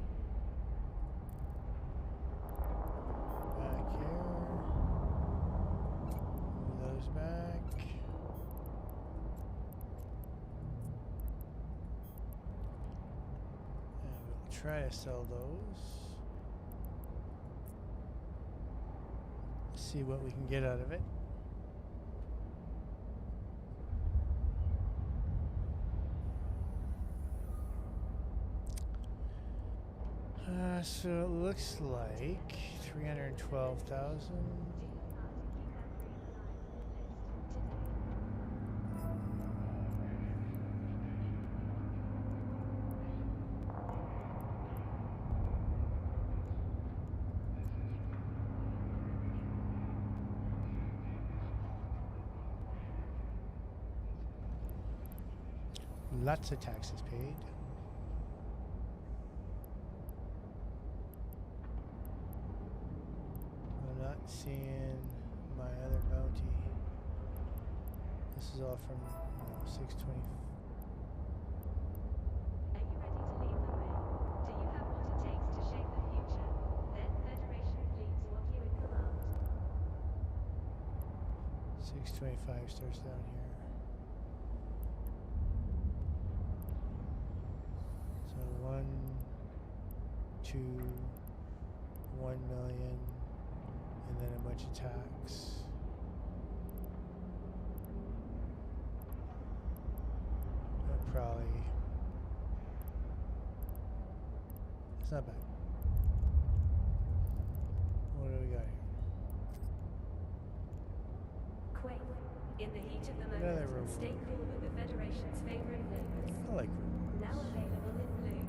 Back here. Move those back. And we'll try to sell those. See what we can get out of it. So it looks like 312,000. Lots of taxes paid. seeing my other bounty. This is all from 620. Are you ready to lead the way? Do you have what it takes to shape the future? Then Federation fleets want you in command. 625 starts down here. So 1, 2, 1 million, and then a bunch of tax. Probably. It's not bad. What do we got here? Quake. In the heat of the Another moment, reward. stay cool with the Federation's favorite flavors. I like Now available in blue.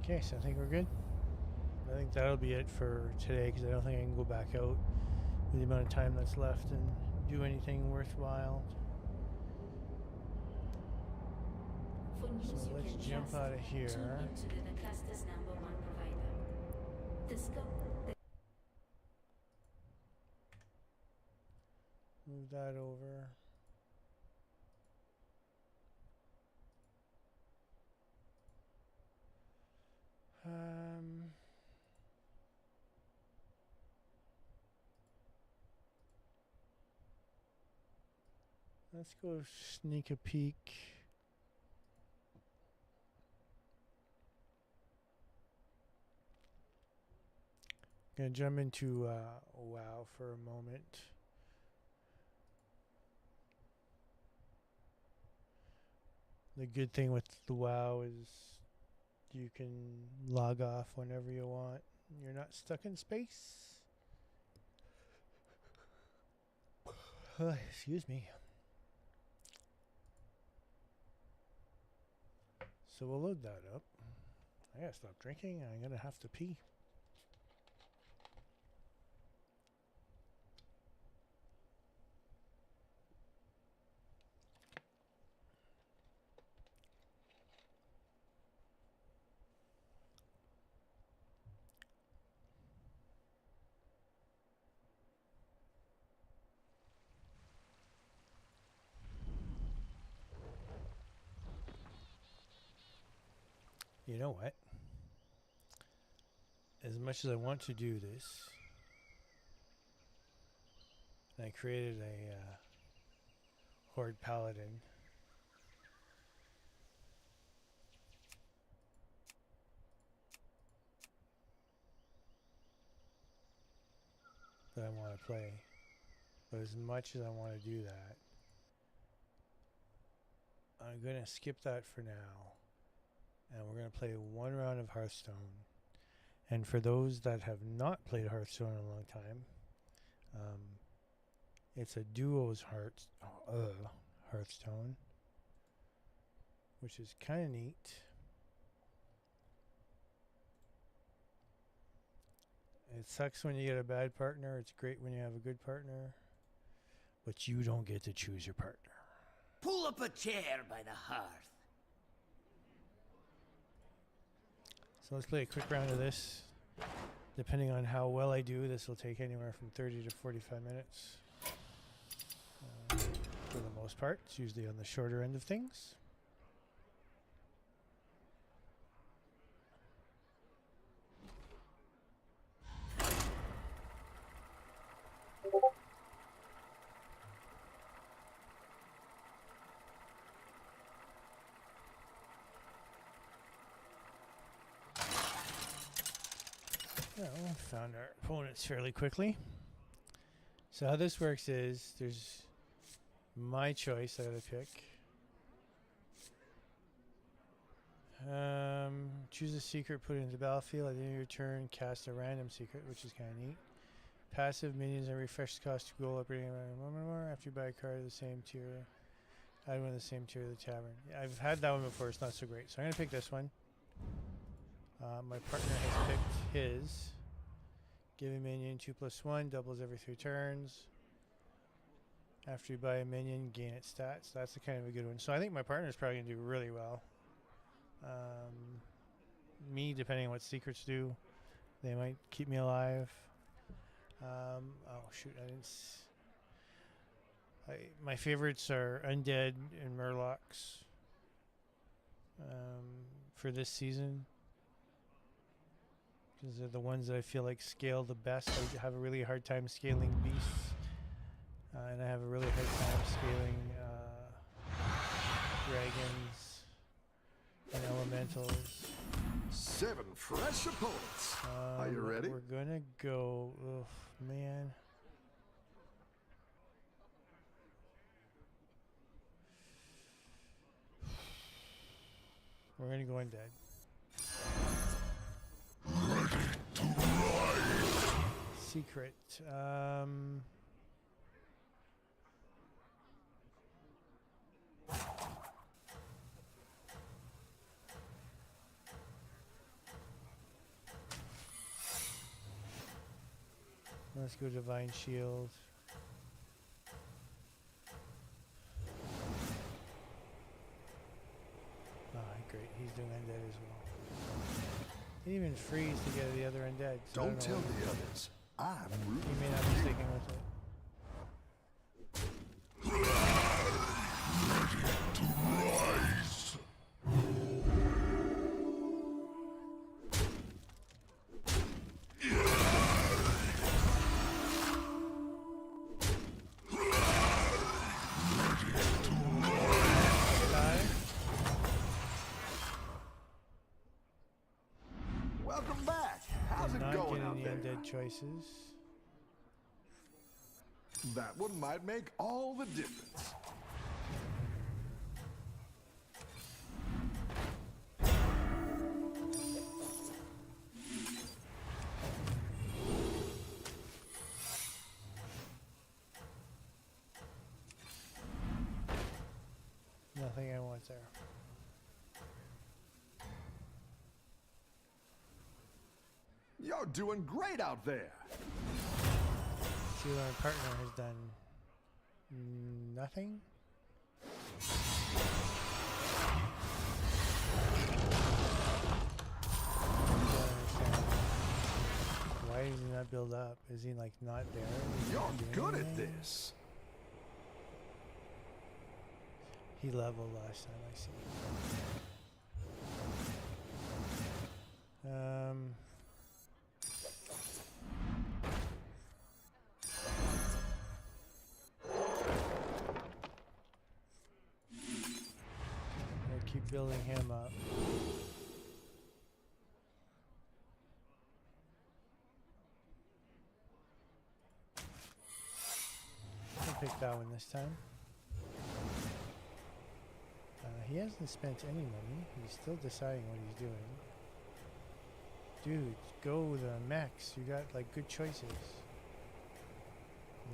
Okay, so I think we're good. I think that'll be it for today because I don't think I can go back out with the amount of time that's left and do anything worthwhile. For news So you let's can jump trust, out of here. tune into the cluster's #1 provider. Move that over. Let's go sneak a peek. Gonna jump into WoW for a moment. The good thing with the WoW is you can log off whenever you want. You're not stuck in space. Excuse me. So we'll load that up. I gotta stop drinking. I'm gonna have to pee. You know what? As much as I want to do this, I created a Horde Paladin. That I want to play. But as much as I want to do that, I'm going to skip that for now. And we're going to play one round of Hearthstone. And for those that have not played Hearthstone in a long time, it's a duos Hearthstone, which is kind of neat. It sucks when you get a bad partner. It's great when you have a good partner. But you don't get to choose your partner. Pull up a chair by the hearth. So let's play a quick round of this. Depending on how well I do, this will take anywhere from 30 to 45 minutes. For the most part, it's usually on the shorter end of things. Well, we found our opponents fairly quickly. So how this works is there's my choice I gotta pick. Choose a secret, put it into the battlefield. At the end of your turn, cast a random secret, which is kind of neat. Passive minions and refresh cost to goal upgrading more after you buy a card of the same tier. I had one of the same tier of the tavern. Yeah, I've had that one before. It's not so great. So I'm going to pick this one. My partner has picked his. Give a minion 2+1, doubles every 3 turns. After you buy a minion, gain its stats. That's the kind of a good one. So I think my partner is probably going to do really well. Me, depending on what secrets do, they might keep me alive. Oh shoot, I didn't. My favorites are Undead and Murlocs for this season, because they're the ones that I feel like scale the best. I have a really hard time scaling beasts, and I have a really hard time scaling dragons and elementals. 7 fresh opponents. Are you ready? We're gonna go. Ugh, man. We're gonna go undead. Secret. Let's go Divine Shield. Ah, great. He's doing undead as well. He didn't even freeze to get the other undead. So Don't tell the others. I'm He rooting. may not be sticking with it. Welcome back. How's it Not going getting out the there? undead choices. That one might make all the difference. Nothing I want there. You're doing great out there. See what my partner has done. Nothing. Why does he not build up? Is he like not there? Is he You're not doing good at anything? this. He leveled last time I see. I'll keep building him up. I'll pick that one this time. He hasn't spent any money. He's still deciding what he's doing. Dude, go with the max. You got like good choices.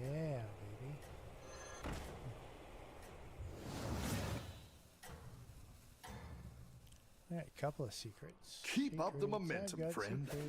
Yeah, baby. I got a couple of secrets. Keep up the Secrets, momentum, I've got friend. secrets.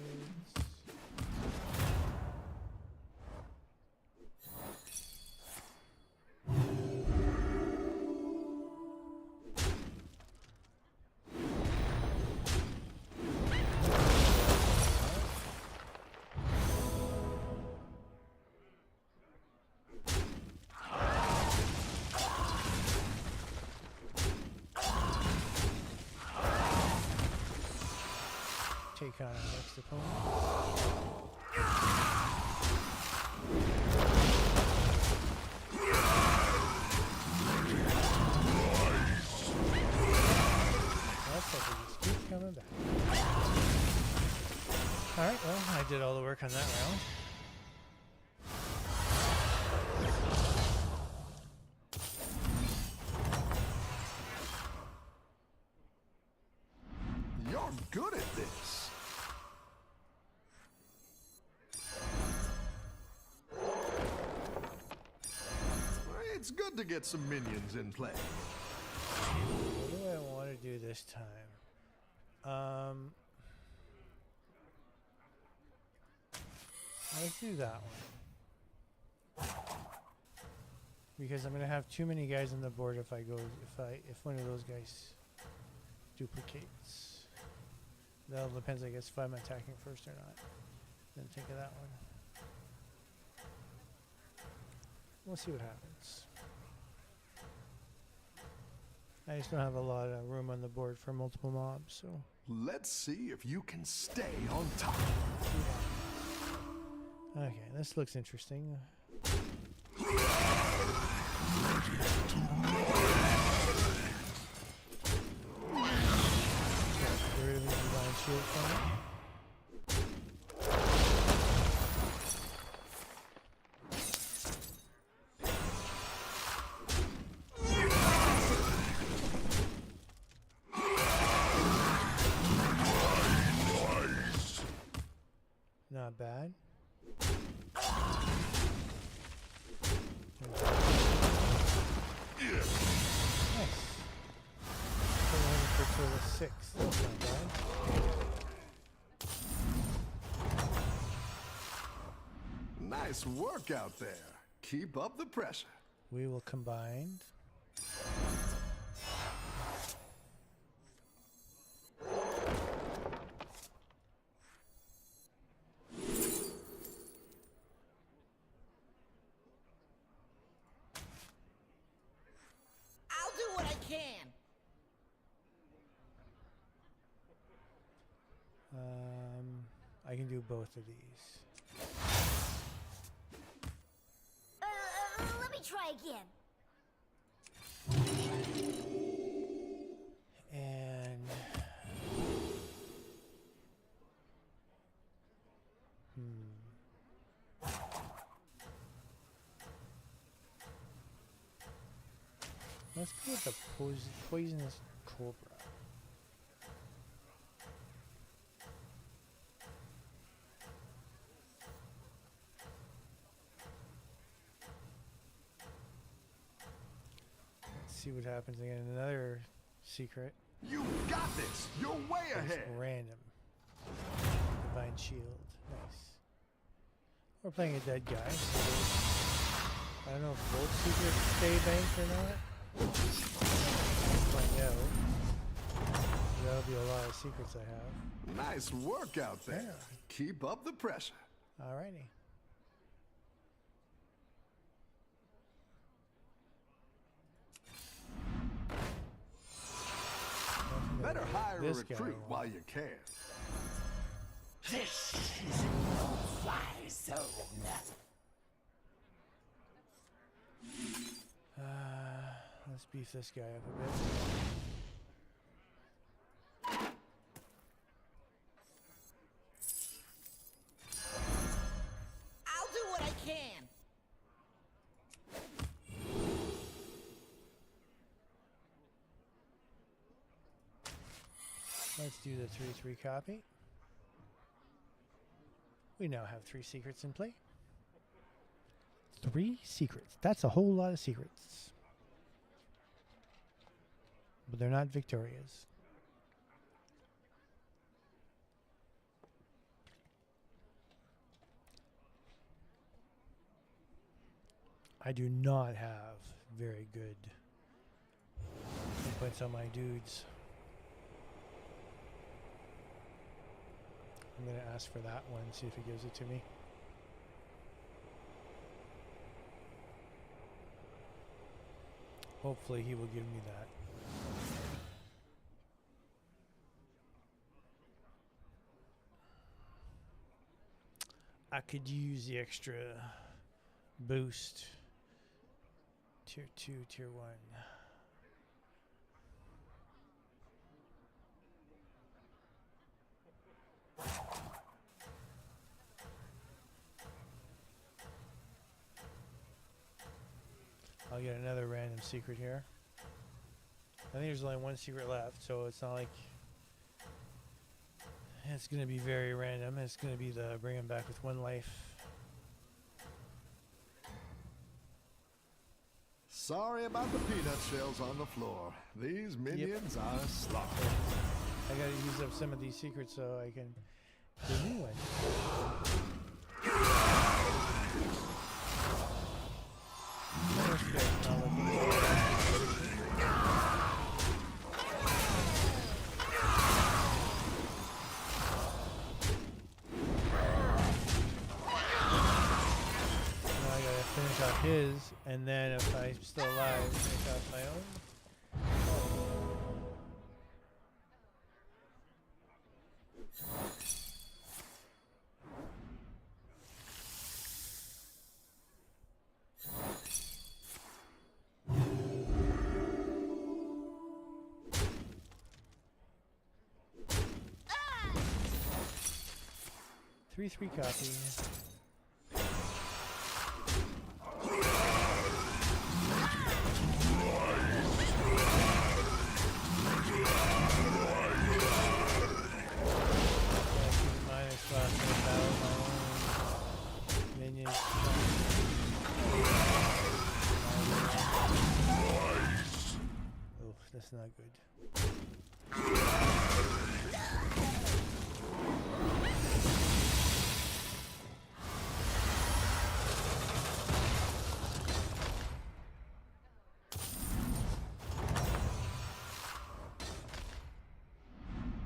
Take on our next opponent. That's like we just keep coming back. Alright, well, I did all the work on that round. You're good at this. It's good to get some minions in play. do this time? Let's do that one. Because I'm gonna have too many guys on the board if if one of those guys duplicates. That all depends, I guess, if I'm attacking first or not. Then think of that one. We'll see what happens. I just don't have a lot of room on the board for multiple mobs, so. Let's see if you can stay on top. Okay, this looks interesting. Get rid of the divine shield from it. Not bad. Nice. For the 6. That's not bad. Nice work out there. Keep up the pressure. We will combine. I'll do what I can. I can do both of these. Let me try again. And let's go with the poisonous cobra. Let's see what happens again. Another secret. You got this. You're way That's ahead. random. Divine shield. Nice. We're playing a dead guy. So I don't know if both secrets stay banked or not. Find out. That'll be a lot of secrets I have. Nice work out there. Yeah. Keep up the pressure. Alrighty. Better hire a This guy recruit won't. while you can. This is a no-fly zone. Let's beef this guy up a bit. I'll do what I can. Let's do the 3-3 copy. We now have 3 secrets in play. 3 secrets. That's a whole lot of secrets. But they're not Victoria's. I do not have very good inputs on my dudes. I'm going to ask for that one, see if he gives it to me. Hopefully he will give me that. I could use the extra boost. Tier 2, Tier 1. I'll get another random secret here. I think there's only one secret left, so it's not like it's going to be very random. It's going to be the bring him back with 1 life. Sorry about the peanut shells on the floor. These minions are slow. I gotta use up some of these secrets so I can do new ones. That's good. Now let me- Now I gotta finish off his, and then if I'm still alive, finish off my own. Three copy. Minus last battle my own minions. Oh, that's not good.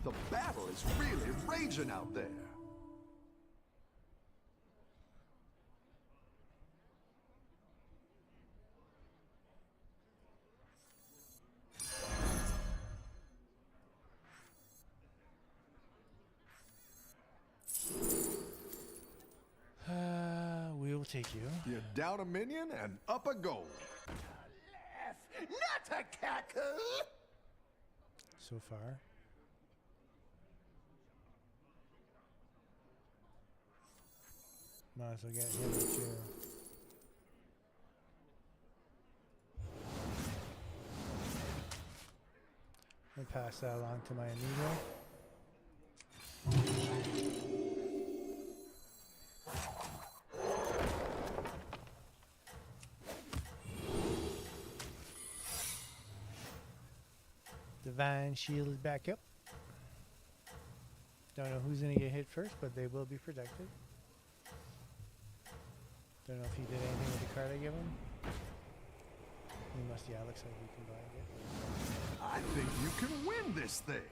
The battle is really raging out there. We'll take you. You're down a minion and up a goal. Not a cackle! So far. Might as well get him too. I'll pass that along to my amigo. Divine shield is back up. Don't know who's gonna get hit first, but they will be protected. Don't know if he did anything with the card I give him. He must, yeah, looks like we can buy it. I think you can win this thing.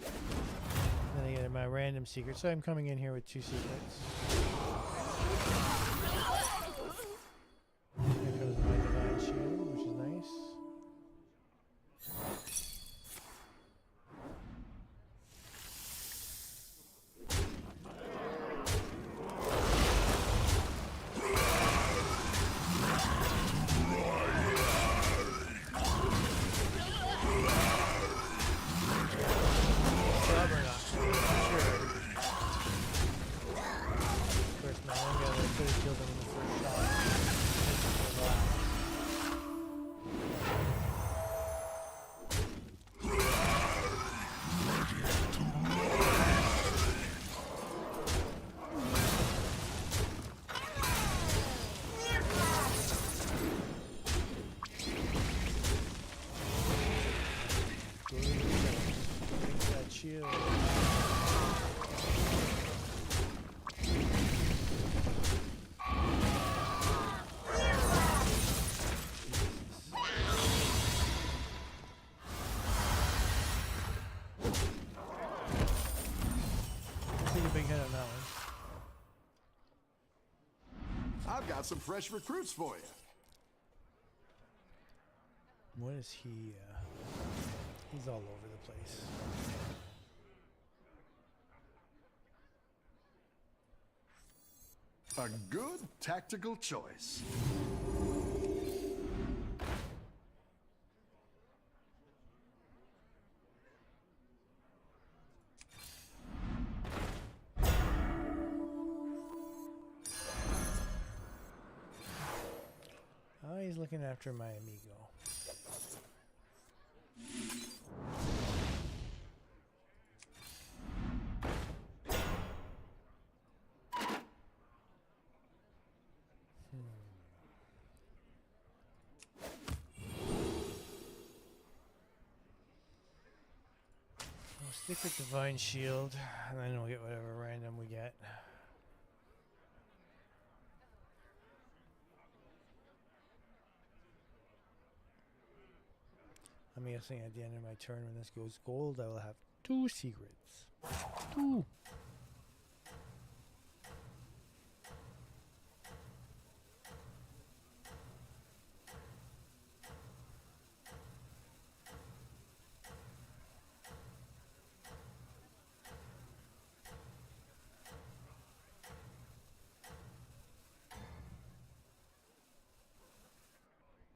Then I get my random secret, so I'm coming in here with 2 secrets. Here comes my divine shield, which is nice. Shield. Take a big hit on that one. I've got some fresh recruits for you. What is he? He's all over the place. A good tactical choice. Oh, he's looking after my amigo. Stick with Divine Shield, and then we'll get whatever random we get. I'm guessing at the end of my turn when this goes gold, I will have 2 secrets. 2.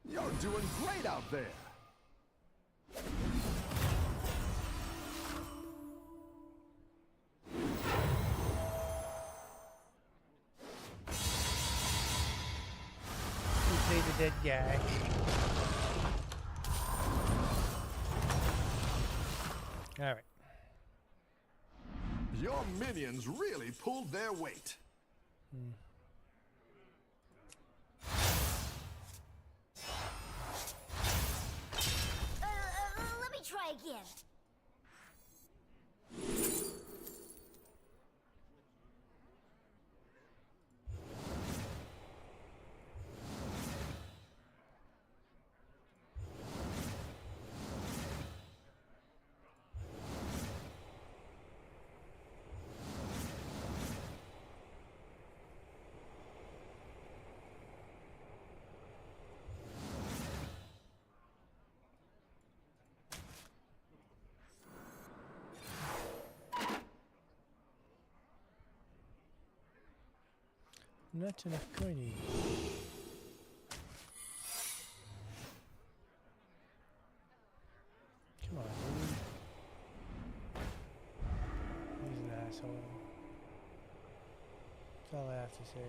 You're doing great out there. We play the dead guy. Alright. Your minions really pulled their weight. Let me try again. Not enough coinage. Come on, dude. He's an asshole. That's all I have to say.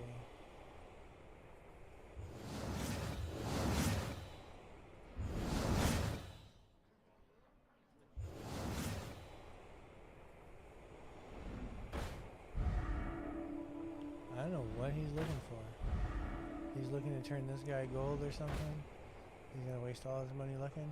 I don't know what he's looking for. He's looking to turn this guy gold or something. He's gonna waste all his money looking.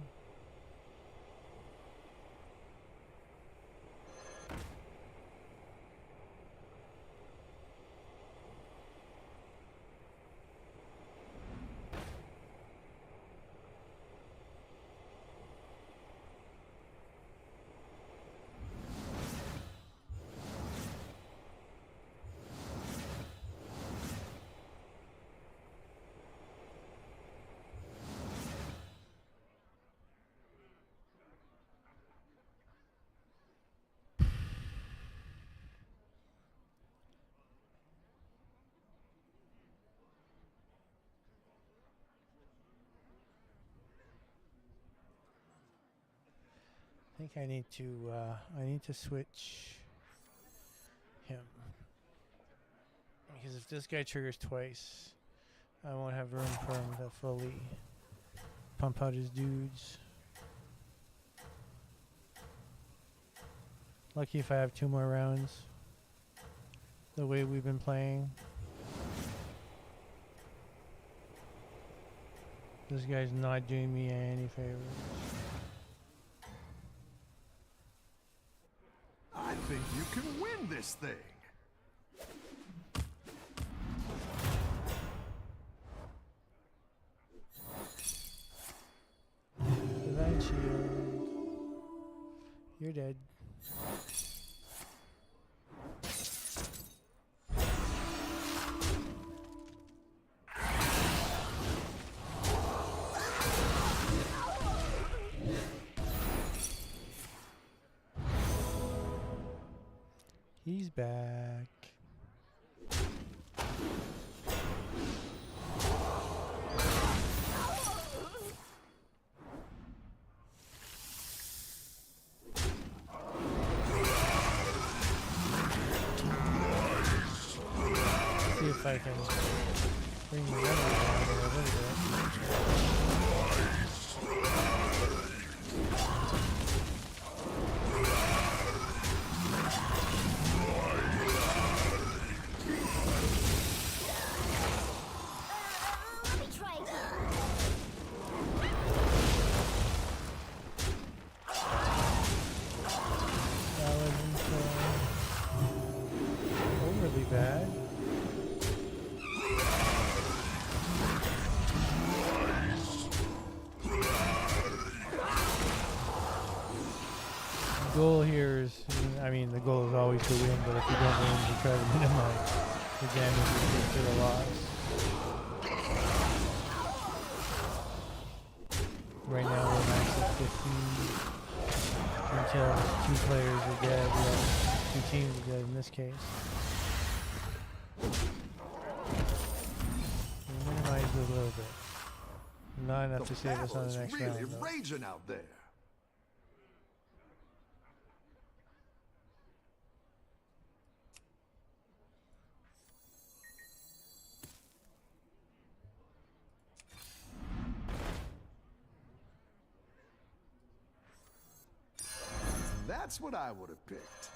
I think I need to switch him, because if this guy triggers twice, I won't have room for him to fully pump out his dudes. Lucky if I have 2 more rounds. The way we've been playing, this guy's not doing me any favors. I think you can win this thing. Divine Shield. You're dead. He's back. See if I can bring the number down here a little bit. Let me try again. goal here is, I mean, the goal is always to win, but if you don't win, you try to minimize the damage you do to the loss. Right now we're max at 15 until 2 players are dead. Yeah, 2 teams are dead in this case. We minimize it a little bit. Not enough to save us on the next really round, though. raging out there. That's what I would have picked.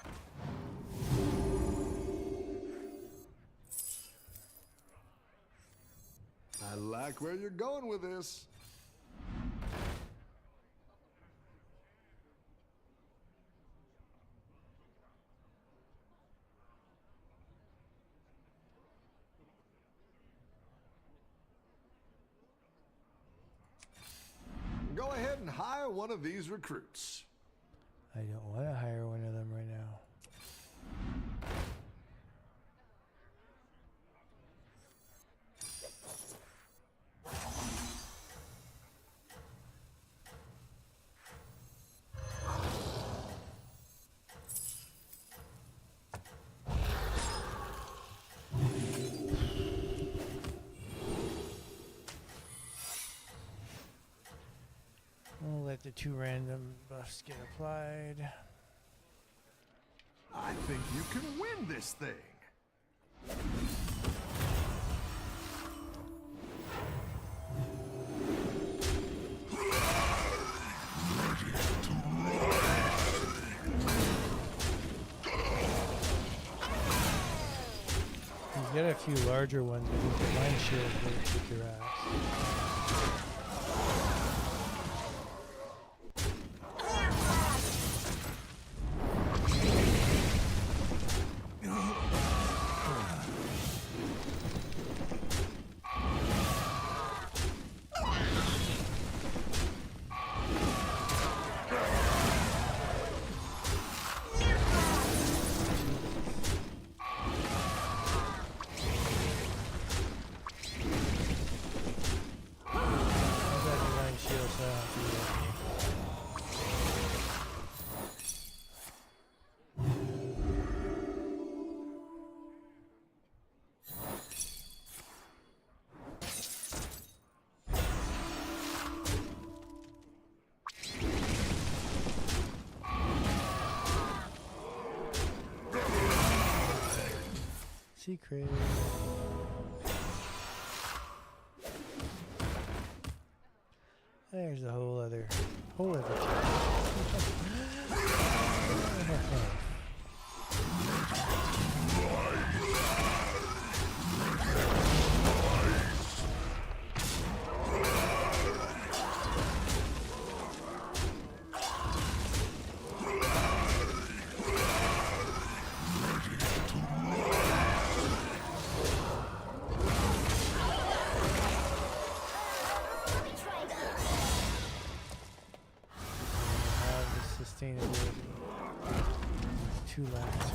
I like where you're going with this. Go ahead and hire one of these recruits. I don't want to hire one of them right now. We'll let the 2 random buffs get applied. I think you can win this thing. You get a few larger ones, but the mind shield will kick your ass. Secret. There's a whole other sustainability. 2 left.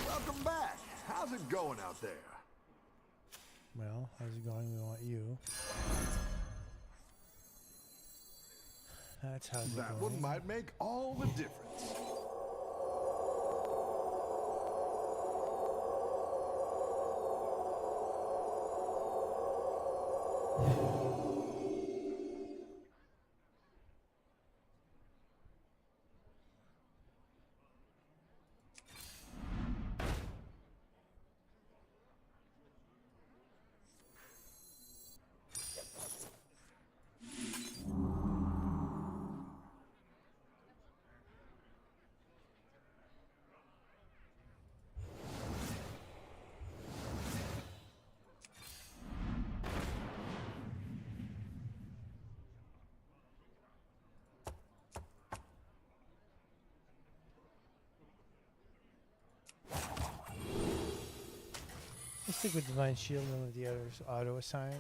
Welcome back. How's it going out there? Well, how's it going? We want you. That's how's it That going. one might make all the difference. Let's stick with Divine Shield and let the others auto assign.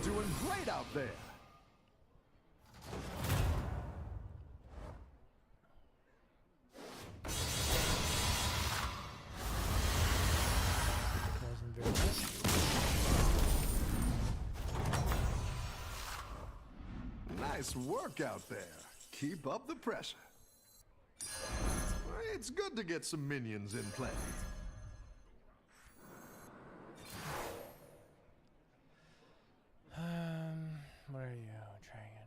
doing great out there. Wasn't very much. Nice work out there. Keep up the pressure. It's good to get some minions in play. What are you trying?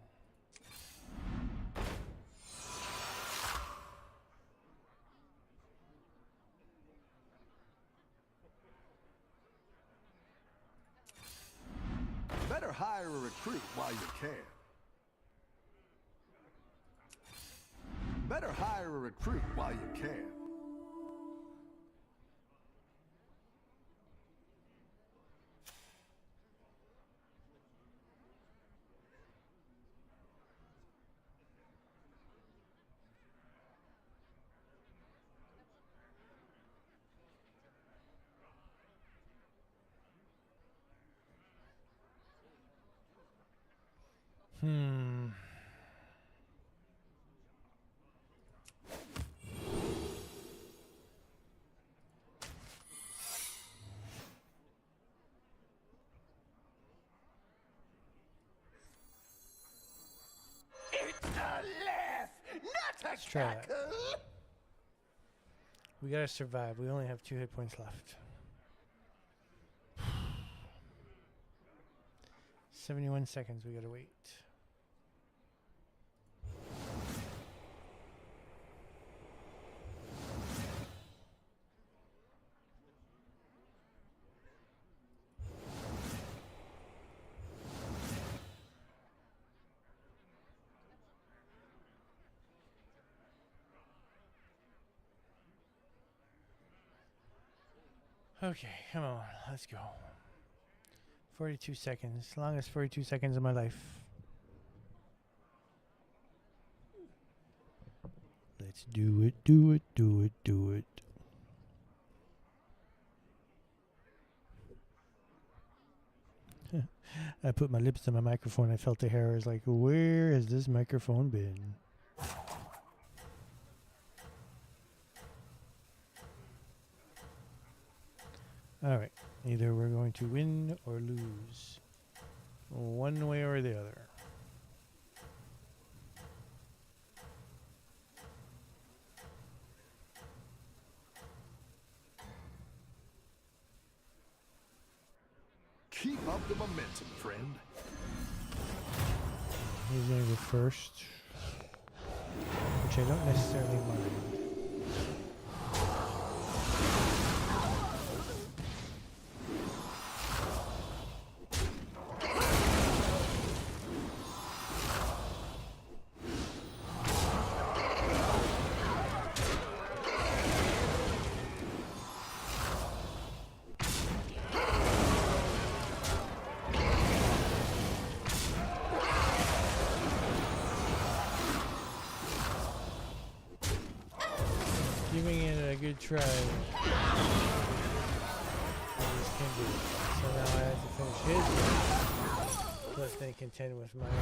Better hire a recruit while you can. Better hire a recruit while you can. Let's try that. We gotta survive. We only have 2 hit points left. 71 seconds. We gotta wait. Okay, come on, let's go. 42 seconds, longest 42 seconds of my life. Let's do it, do it, do it, do it. I put my lips to my microphone. I felt the hair. I was like, where has this microphone been? All right. Either we're going to win or lose. One way or the other. Keep up the momentum, friend. He's going to go first, which I don't necessarily mind. Giving it a good try. So now I have to finish his one. Plus they contend with my own.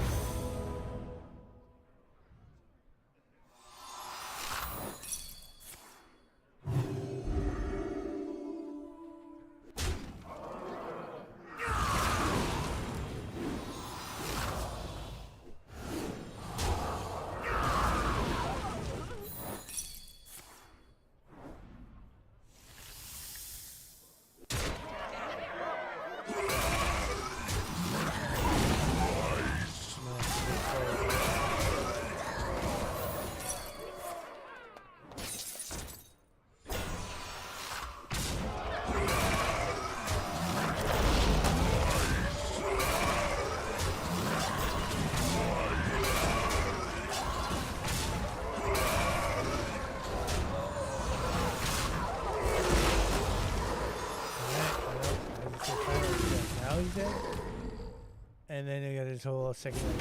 And then they got his whole second one.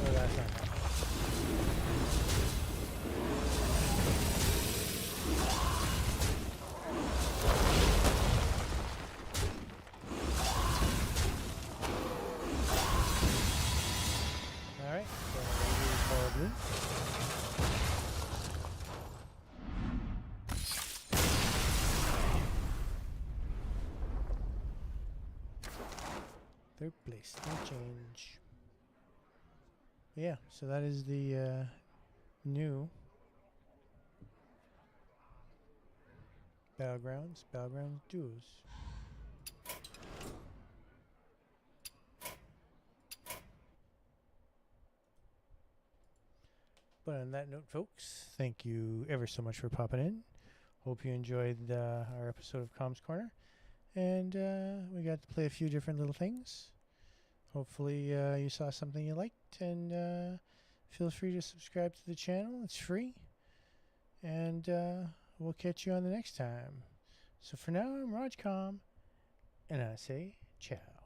Oh, that's not happening. Third place, no change. Yeah, so that is the new Battlegrounds duos. But on that note, folks, thank you ever so much for popping in. Hope you enjoyed our episode of Comms Corner. And we got to play a few different little things. Hopefully you saw something you liked. And feel free to subscribe to the channel. It's free. And we'll catch you on the next time. So for now, I'm RogCom. And I say ciao.